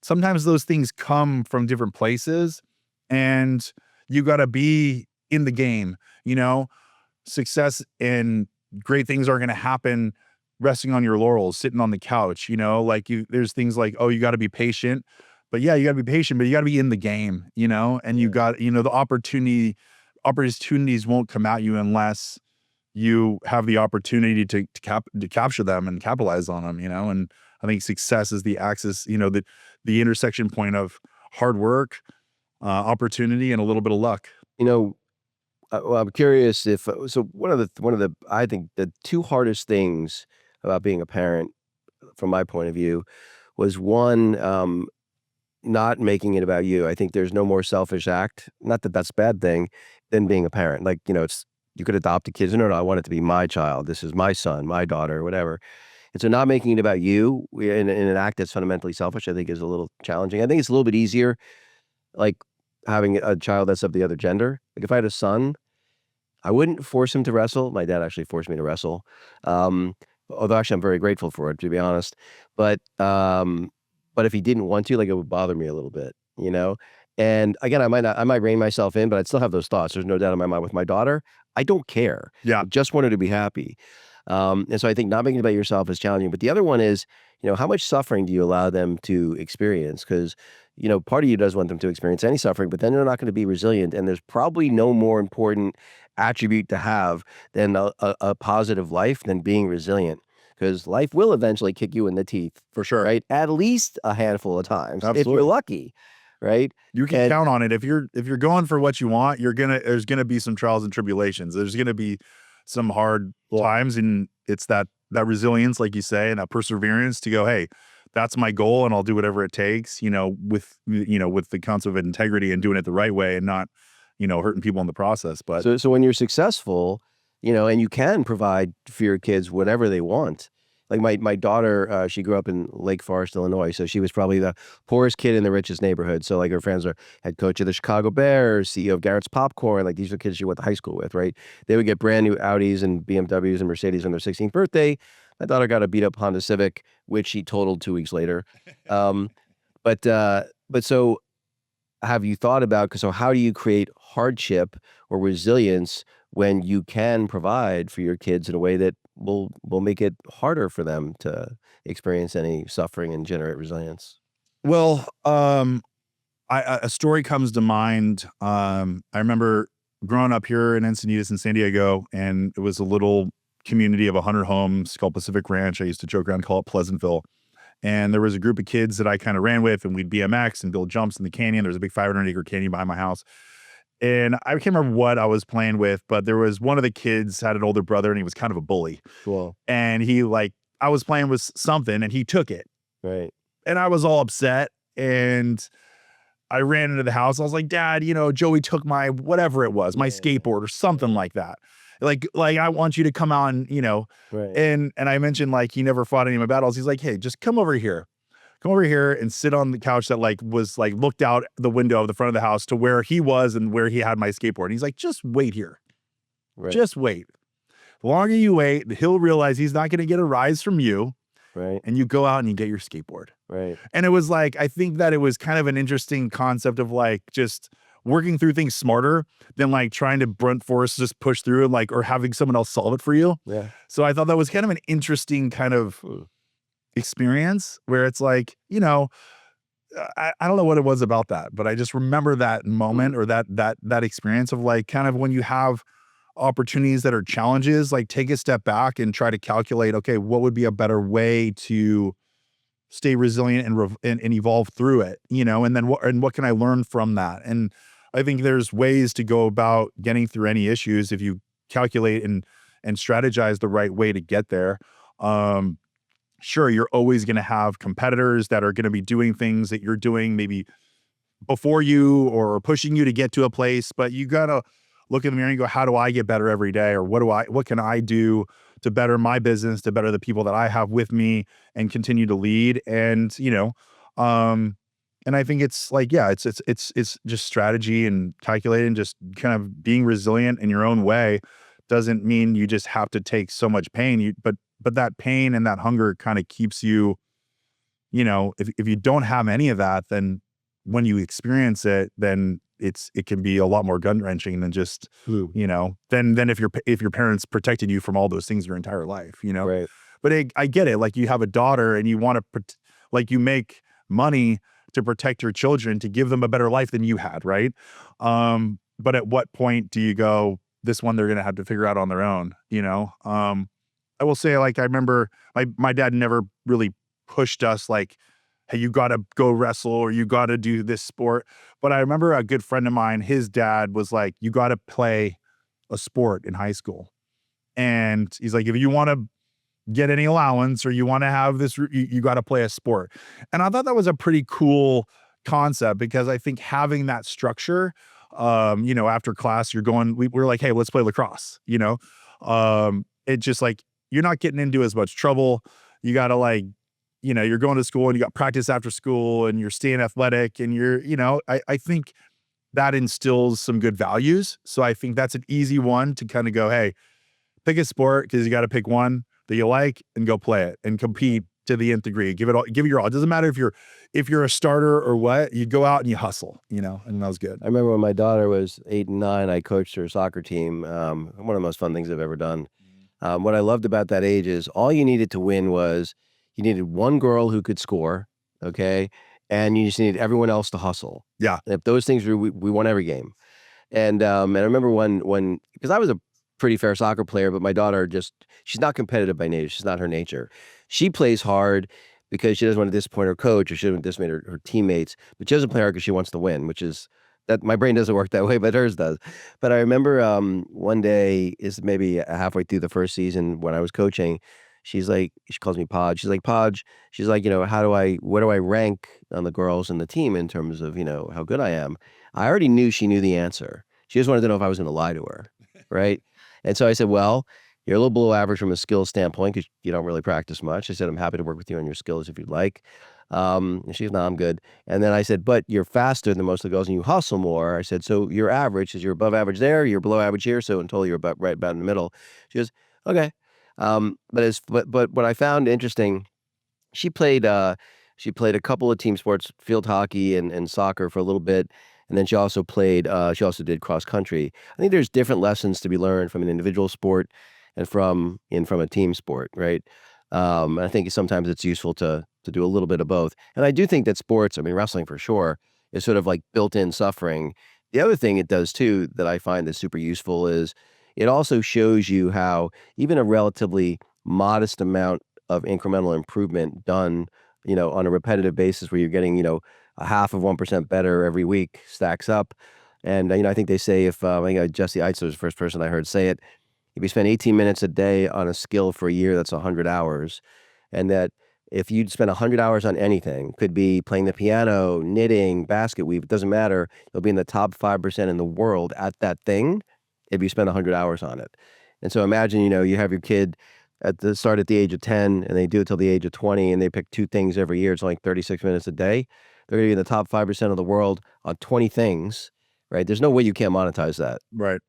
Sometimes those things come from different places, and you got to be in the game, success and great things are going to happen resting on your laurels, sitting on the couch, there's things like, oh, you got to be patient, but yeah, you got to be patient, but you got to be in the game, and you got, the opportunities won't come at you unless you have the opportunity to capture them and capitalize on them, and I think success is the axis, the intersection point of hard work, opportunity, and a little bit of luck. Well, I'm curious if so. One of the I think the two hardest things about being a parent, from my point of view, was one, not making it about you. I think there's no more selfish act. Not that that's a bad thing, than being a parent. Like it's you could adopt a kid. No, I want it to be my child. This is my son, my daughter, whatever. And so, not making it about you in an act that's fundamentally selfish, I think, is a little challenging. I think it's a little bit easier, like having a child that's of the other gender. Like if I had a son, I wouldn't force him to wrestle. My dad actually forced me to wrestle. Although actually I'm very grateful for it, to be honest. But if he didn't want to, like, it would bother me a little bit. And again, I might rein myself in, but I'd still have those thoughts. There's no doubt in my mind with my daughter. I don't care. Yeah. I just want her to be happy. And so I think not making it about yourself is challenging. But the other one is, how much suffering do you allow them to experience? Because, part of you does want them to experience any suffering, but then they're not going to be resilient. And there's probably no more important attribute to have than a positive life than being resilient. Because life will eventually kick you in the teeth. For sure. Right? At least a handful of times. Absolutely. If you're lucky. Right? You can count on it. If you're going for what you want, there's gonna be some trials and tribulations. There's gonna be some hard times, and it's that resilience, like you say, and that perseverance to go, hey, that's my goal, and I'll do whatever it takes, with the concept of integrity and doing it the right way, and not, hurting people in the process. But so when you're successful, and you can provide for your kids whatever they want. Like my daughter, she grew up in Lake Forest, Illinois, so she was probably the poorest kid in the richest neighborhood. So like her friends are head coach of the Chicago Bears, CEO of Garrett's Popcorn. Like these are kids she went to high school with, right? They would get brand new Audis and BMWs and Mercedes on their 16th birthday. My daughter got a beat up Honda Civic, which she totaled 2 weeks later. But so have you thought about, so how do you create hardship or resilience when you can provide for your kids in a way that will make it harder for them to experience any suffering and generate resilience? Well, a story comes to mind. I remember growing up here in Encinitas in San Diego, and it was a little community of 100 homes called Pacific Ranch. I used to joke around and call it Pleasantville. And there was a group of kids that I kind of ran with, and we'd BMX and build jumps in the canyon. There was a big 500-acre canyon behind my house. And I can't remember what I was playing with, but there was one of the kids had an older brother, and he was kind of a bully. Cool. And I was playing with something, and he took it. Right. And I was all upset. And I ran into the house. I was like, Dad, you know, Joey took my whatever it was, my skateboard or something like that. Like I want you to come out and, you know, Right. and I mentioned like he never fought any of my battles. He's like, hey, just come over here. Come over here and sit on the couch that like was like looked out the window of the front of the house to where he was and where he had my skateboard. And he's like, just wait here. Right. Just wait. The longer you wait, he'll realize he's not going to get a rise from you. Right. And you go out and you get your skateboard. Right. And it was like, I think that it was kind of an interesting concept of like just working through things smarter than like trying to brunt force just push through and like, or having someone else solve it for you. Yeah. So I thought that was kind of an interesting kind of experience where it's like, you know, I don't know what it was about that, but I just remember that moment or that experience of like kind of when you have opportunities that are challenges, like take a step back and try to calculate, okay, what would be a better way to stay resilient and evolve through it, you know, and then what can I learn from that? And I think there's ways to go about getting through any issues if you calculate and strategize the right way to get there. Sure, you're always going to have competitors that are going to be doing things that you're doing maybe before you or pushing you to get to a place, but you got to look in the mirror and go, how do I get better every day? Or what can I do to better my business, to better the people that I have with me and continue to lead? And, you know, and I think it's like, yeah, it's just strategy and calculating, just kind of being resilient in your own way. Doesn't mean you just have to take so much pain, but that pain and that hunger kind of keeps you, you know, if you don't have any of that, then when you experience it, then it can be a lot more gut wrenching than just, you know, than if your parents protected you from all those things your entire life, you know. Right. But I get it. Like you have a daughter and you want to, like you make money to protect your children, to give them a better life than you had, right? But at what point do you go, this one they're going to have to figure out on their own, you know? I will say, like, I remember my dad never really pushed us like, hey, you got to go wrestle or you got to do this sport. But I remember a good friend of mine, his dad was like, you got to play a sport in high school. And he's like, if you want to get any allowance or you want to have this, you got to play a sport. And I thought that was a pretty cool concept because I think having that structure, you know, after class, we're like, hey, let's play lacrosse, you know? It just like, you're not getting into as much trouble. You got to like, you know, you're going to school and you got practice after school and you're staying athletic and you're, you know, I think that instills some good values. So I think that's an easy one to kind of go, hey, pick a sport because you got to pick one that you like and go play it and compete to the nth degree. Give it your all. It doesn't matter if you're a starter or what, you go out and you hustle, you know, and that was good. I remember when my daughter was 8 and 9, I coached her soccer team. One of the most fun things I've ever done. What I loved about that age is all you needed to win was you needed one girl who could score, okay? And you just needed everyone else to hustle. Yeah. And if those things were, we won every game. And I remember when because I was a pretty fair soccer player, but my daughter she's not competitive by nature. She's not her nature. She plays hard because she doesn't want to disappoint her coach or she doesn't want to disappoint her teammates, but she doesn't play hard because she wants to win, which is that my brain doesn't work that way, but hers does. But I remember one day is maybe halfway through the first season when I was coaching, she calls me Podge. She's like, Podge, she's like, you know, what do I rank on the girls and the team in terms of, you know, how good I am? I already knew she knew the answer. She just wanted to know if I was going to lie to her, right? And so I said, well, you're a little below average from a skills standpoint because you don't really practice much. I said, I'm happy to work with you on your skills if you'd like. And she's, no, I'm good. And then I said, but you're faster than most of the girls and you hustle more. I said, so you're average, is you're above average there, you're below average here, so in total you're right about in the middle. She goes, okay. But what I found interesting, she played a couple of team sports, field hockey and soccer for a little bit. And then she also did cross country. I think there's different lessons to be learned from an individual sport and from a team sport, right? I think sometimes it's useful to do a little bit of both. And I do think that sports, I mean, wrestling for sure, is sort of like built-in suffering. The other thing it does too that I find that's super useful is it also shows you how even a relatively modest amount of incremental improvement done, you know, on a repetitive basis where you're getting, you know, a 0.5% better every week stacks up. And, you know, I think they say I think Jesse Eitzler was the first person I heard say it. If you spend 18 minutes a day on a skill for a year, that's 100 hours. And that if you'd spend 100 hours on anything, could be playing the piano, knitting, basket weave, it doesn't matter. You'll be in the top 5% in the world at that thing if you spend 100 hours on it. And so imagine, you have your kid start at the age of 10 and they do it till the age of 20 and they pick 2 things every year. It's like 36 minutes a day. They're going to be in the top 5% of the world on 20 things, right? There's no way you can't monetize that. Right.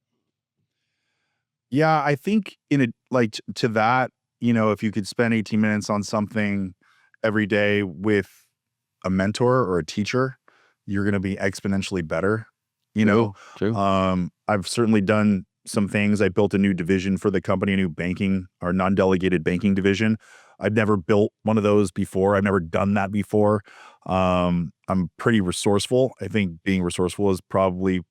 Yeah, I think to that, if you could spend 18 minutes on something every day with a mentor or a teacher, you're going to be exponentially better. True. I've certainly done some things. I built a new division for the company, a new banking or non-delegated banking division. I've never built one of those before. I've never done that before. I'm pretty resourceful. I think being resourceful is probably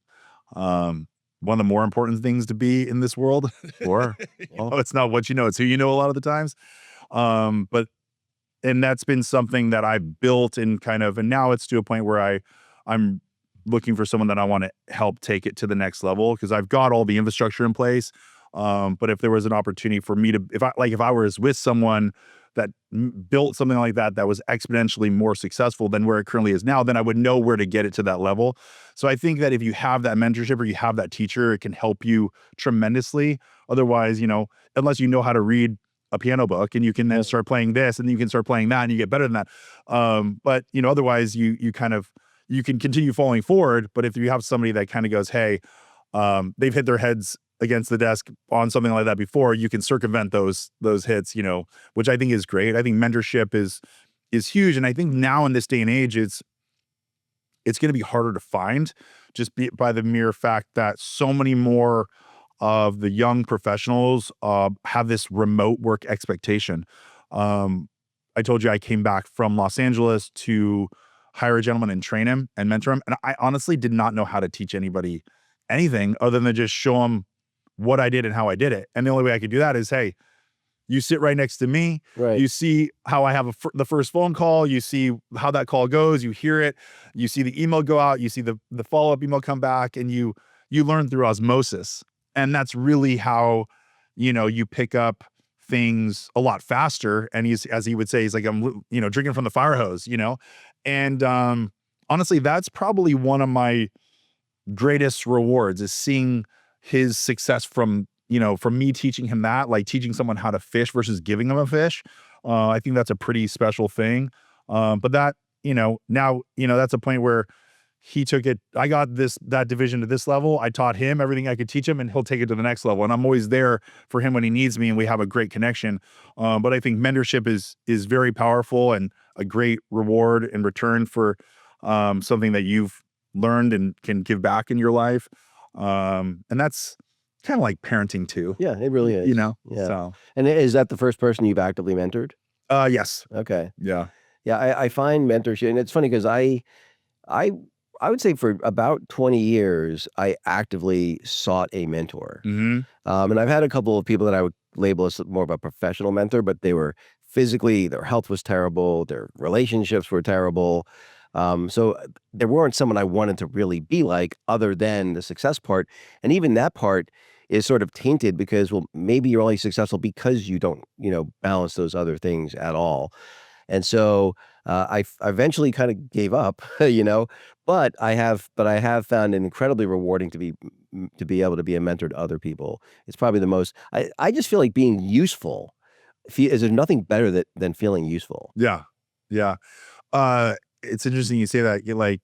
one of the more important things to be in this world. Sure. It's not what you know, it's who you know a lot of the times. And that's been something that I've built and now it's to a point where I'm looking for someone that I want to help take it to the next level because I've got all the infrastructure in place. But if there was an opportunity for me to, if I was with someone that built something like that was exponentially more successful than where it currently is now, then I would know where to get it to that level. So I think that if you have that mentorship or you have that teacher, it can help you tremendously. Otherwise, unless you know how to read a piano book and you can then start playing this and you can start playing that and you get better than that. But otherwise you can continue falling forward. But if you have somebody that kind of goes, hey, they've hit their heads against the desk on something like that before, you can circumvent those hits, which I think is great. I think mentorship is huge. And I think now in this day and age, it's going to be harder to find just by the mere fact that so many more of the young professionals have this remote work expectation. I told you I came back from Los Angeles to hire a gentleman and train him and mentor him. And I honestly did not know how to teach anybody anything other than just show them what I did and how I did it. And the only way I could do that is, hey, you sit right next to me. Right. You see how I have the first phone call. You see how that call goes. You hear it. You see the email go out. You see the follow-up email come back, and you learn through osmosis. And that's really how, you pick up things a lot faster. And as he would say, he's like, I'm, drinking from the fire hose, And honestly, that's probably one of my greatest rewards is seeing his success from me teaching him that, like teaching someone how to fish versus giving them a fish. I think that's a pretty special thing. But that, now, that's a point where he took it. I got that division to this level. I taught him everything I could teach him and he'll take it to the next level. And I'm always there for him when he needs me and we have a great connection. But I think mentorship is very powerful and a great reward in return for something that you've learned and can give back in your life. And that's kind of like parenting too. Yeah, it really is. Yeah. So. And is that the first person you've actively mentored? Yes. Okay. Yeah. Yeah, I find mentorship, and it's funny because I would say for about 20 years, I actively sought a mentor. Mm-hmm. And I've had a couple of people that I would label as more of a professional mentor, but they were their health was terrible, their relationships were terrible. So there weren't someone I wanted to really be like other than the success part. And even that part is sort of tainted because, well, maybe you're only successful because you don't, balance those other things at all. And so I eventually kind of gave up, but I have found it incredibly rewarding to be able to be a mentor to other people. It's probably the most, I just feel like being useful. Is there nothing better than feeling useful? Yeah. Yeah. It's interesting you say that. Like,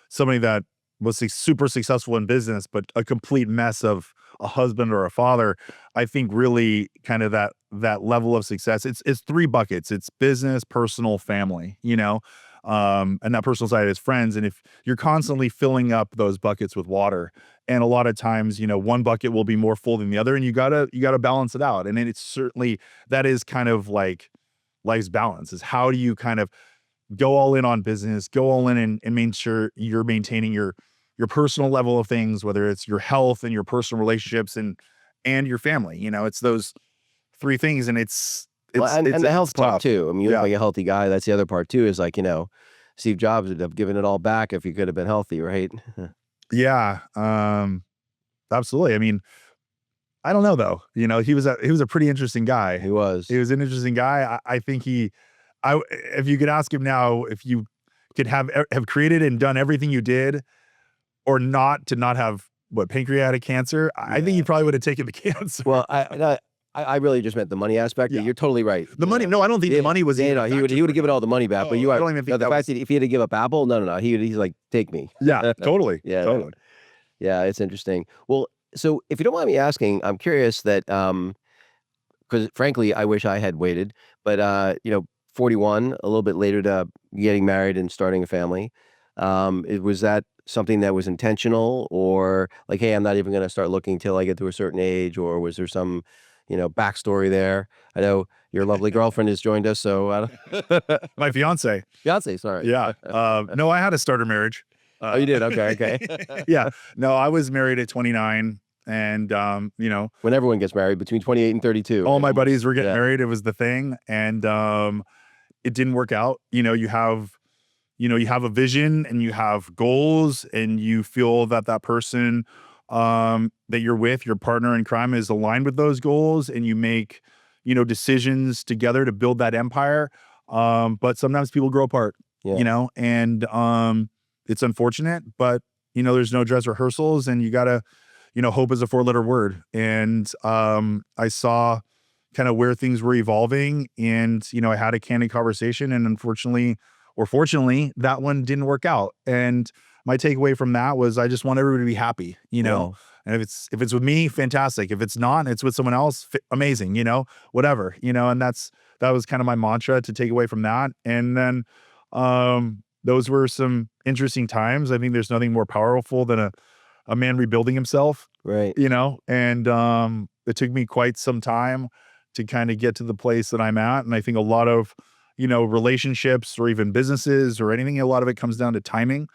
somebody that was super successful in business, but a complete mess of a husband or a father. I think really kind of that level of success. It's 3 buckets. It's business, personal, family, and that personal side is friends. And if you're constantly filling up those buckets with water, and a lot of times, one bucket will be more full than the other, and you gotta balance it out. And it's certainly, that is kind of like life's balance, is how do you kind of go all in on business, go all in and make sure you're maintaining your personal level of things, whether it's your health and your personal relationships and your family. It's those 3 things, and it's the health part tough. too. I mean, you look like a healthy guy. That's the other part too. Is like, Steve Jobs would have given it all back if he could have been healthy, right? Yeah, absolutely. I mean, I don't know though. He was a pretty interesting guy. He was an interesting guy. I think he if you could ask him now, if you could have created and done everything you did, or not to not have pancreatic cancer, I think you probably would have taken the cancer. Well, I really just meant the money aspect. Yeah. You're totally right. The money, no, I don't think the money was. He would have given all the money back. But you are. I don't even think the fact that if he had to give up Apple, no. He's like, take me. Yeah, totally. Yeah, totally. Yeah, it's interesting. Well, so if you don't mind me asking, I'm curious that because frankly, I wish I had waited, but 41, a little bit later to getting married and starting a family. Was that something that was intentional, or like, hey, I'm not even going to start looking till I get to a certain age, or was there some, backstory there? I know your lovely girlfriend has joined us, so I don't My fiance. sorry. Yeah. No, I had a starter marriage. Oh, you did? Okay. Yeah. No, I was married at 29, and When everyone gets married between 28 and 32. all my buddies were getting Yeah. married. It was the thing, and it didn't work out. You have a vision and you have goals, and you feel that person that you're with, your partner in crime, is aligned with those goals, and you make decisions together to build that empire. But sometimes people grow apart. Yeah. And it's unfortunate, but there's no dress rehearsals, and you gotta hope is a 4-letter word. And I saw kind of where things were evolving, and I had a candid conversation, and unfortunately or fortunately, that one didn't work out. And my takeaway from that was, I just want everybody to be happy, Wow. and if it's with me, fantastic. If it's not, and it's with someone else, amazing, whatever, and that was kind of my mantra to take away from that. And then those were some interesting times. I think there's nothing more powerful than a man rebuilding himself, Right. and it took me quite some time to kind of get to the place that I'm at. And I think a lot of relationships, or even businesses, or anything, a lot of it comes down to timing.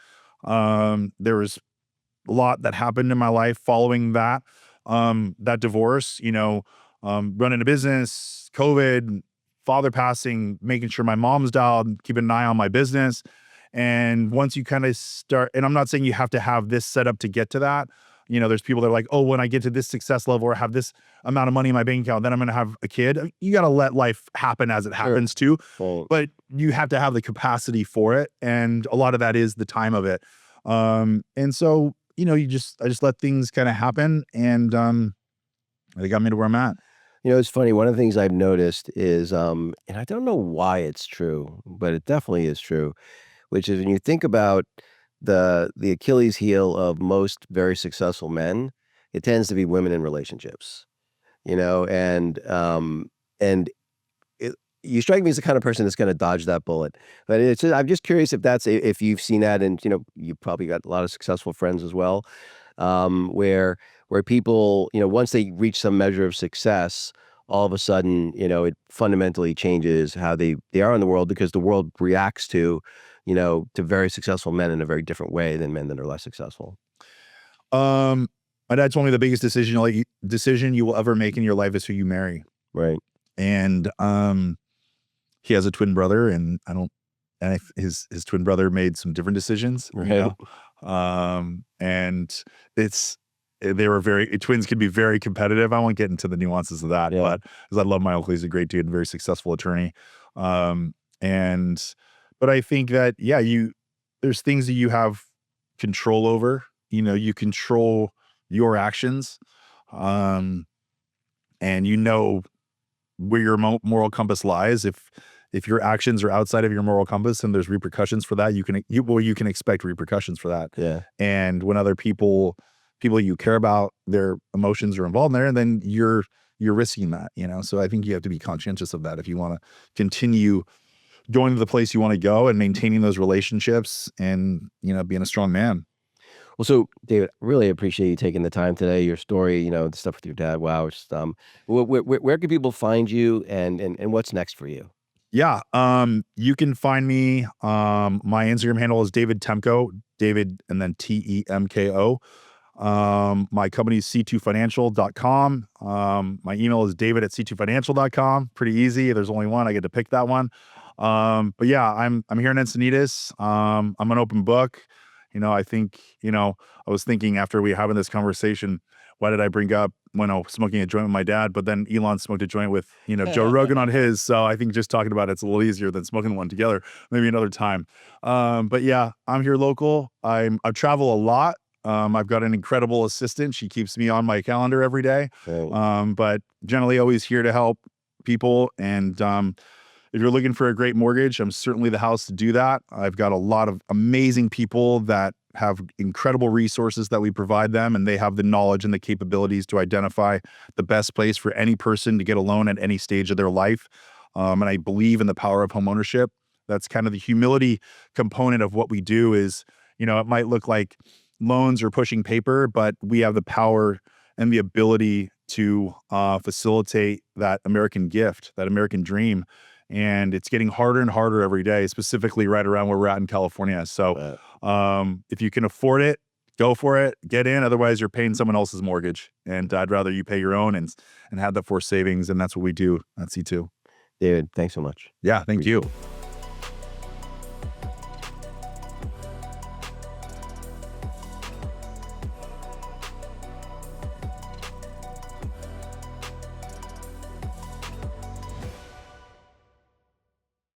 There was a lot that happened in my life following that divorce, running a business, COVID, father passing, making sure my mom's dialed, keeping an eye on my business. And once you kind of start, and I'm not saying you have to have this set up to get to that. There's people that are like, oh, when I get to this success level, or have this amount of money in my bank account, then I'm going to have a kid. You got to let life happen as it happens too. Right. But you have to have the capacity for it. And a lot of that is the time of it. And so, I just let things kind of happen, and they got me to where I'm at. It's funny. One of the things I've noticed is, and I don't know why it's true, but it definitely is true, which is when you think about the Achilles heel of most very successful men, it tends to be women in relationships, and you strike me as the kind of person that's going to dodge that bullet. But I'm just curious if you've seen that, and you've probably got a lot of successful friends as well, where people, once they reach some measure of success, all of a sudden, it fundamentally changes how they are in the world, because the world reacts to very successful men in a very different way than men that are less successful. My dad told me the biggest decision you will ever make in your life is who you marry. Right. And he has a twin brother, and his twin brother made some different decisions. Right. And twins can be very competitive. I won't get into the nuances of that, but because I love my uncle, he's a great dude and very successful attorney. But I think that, there's things that you have control over. You control your actions, and where your moral compass lies. If your actions are outside of your moral compass and there's repercussions for that, you can expect repercussions for that. Yeah. And when other people you care about, their emotions are involved in there, and then you're risking that. So I think you have to be conscientious of that if you want to continue going to the place you want to go, and maintaining those relationships, and being a strong man. Well, so David, really appreciate you taking the time today. Your story, the stuff with your dad. Wow. It's, where can people find you, and what's next for you? Yeah. You can find me. My Instagram handle is David Temko, David, and then Temko. My company is c2financial.com. My email is david@c2financial.com. Pretty easy. There's only one. I get to pick that one. But yeah, I'm here in Encinitas. I'm an open book. I think, I was thinking after we having this conversation, why did I bring up when I was smoking a joint with my dad, but then Elon smoked a joint with, Joe Rogan on his. So I think just talking about it's a little easier than smoking one together, maybe another time. But yeah, I'm here local. I travel a lot. I've got an incredible assistant. She keeps me on my calendar every day. Right. But generally always here to help people. And if you're looking for a great mortgage, I'm certainly the house to do that. I've got a lot of amazing people that have incredible resources that we provide them, and they have the knowledge and the capabilities to identify the best place for any person to get a loan at any stage of their life. And I believe in the power of homeownership. That's kind of the humility component of what we do is, it might look like loans or pushing paper, but we have the power and the ability to facilitate that American gift, that American dream. And it's getting harder and harder every day, specifically right around where we're at in California. So if you can afford it, go for it, get in. Otherwise, you're paying someone else's mortgage. And I'd rather you pay your own and have the forced savings. And that's what we do at C2. David, thanks so much. Yeah, thank you.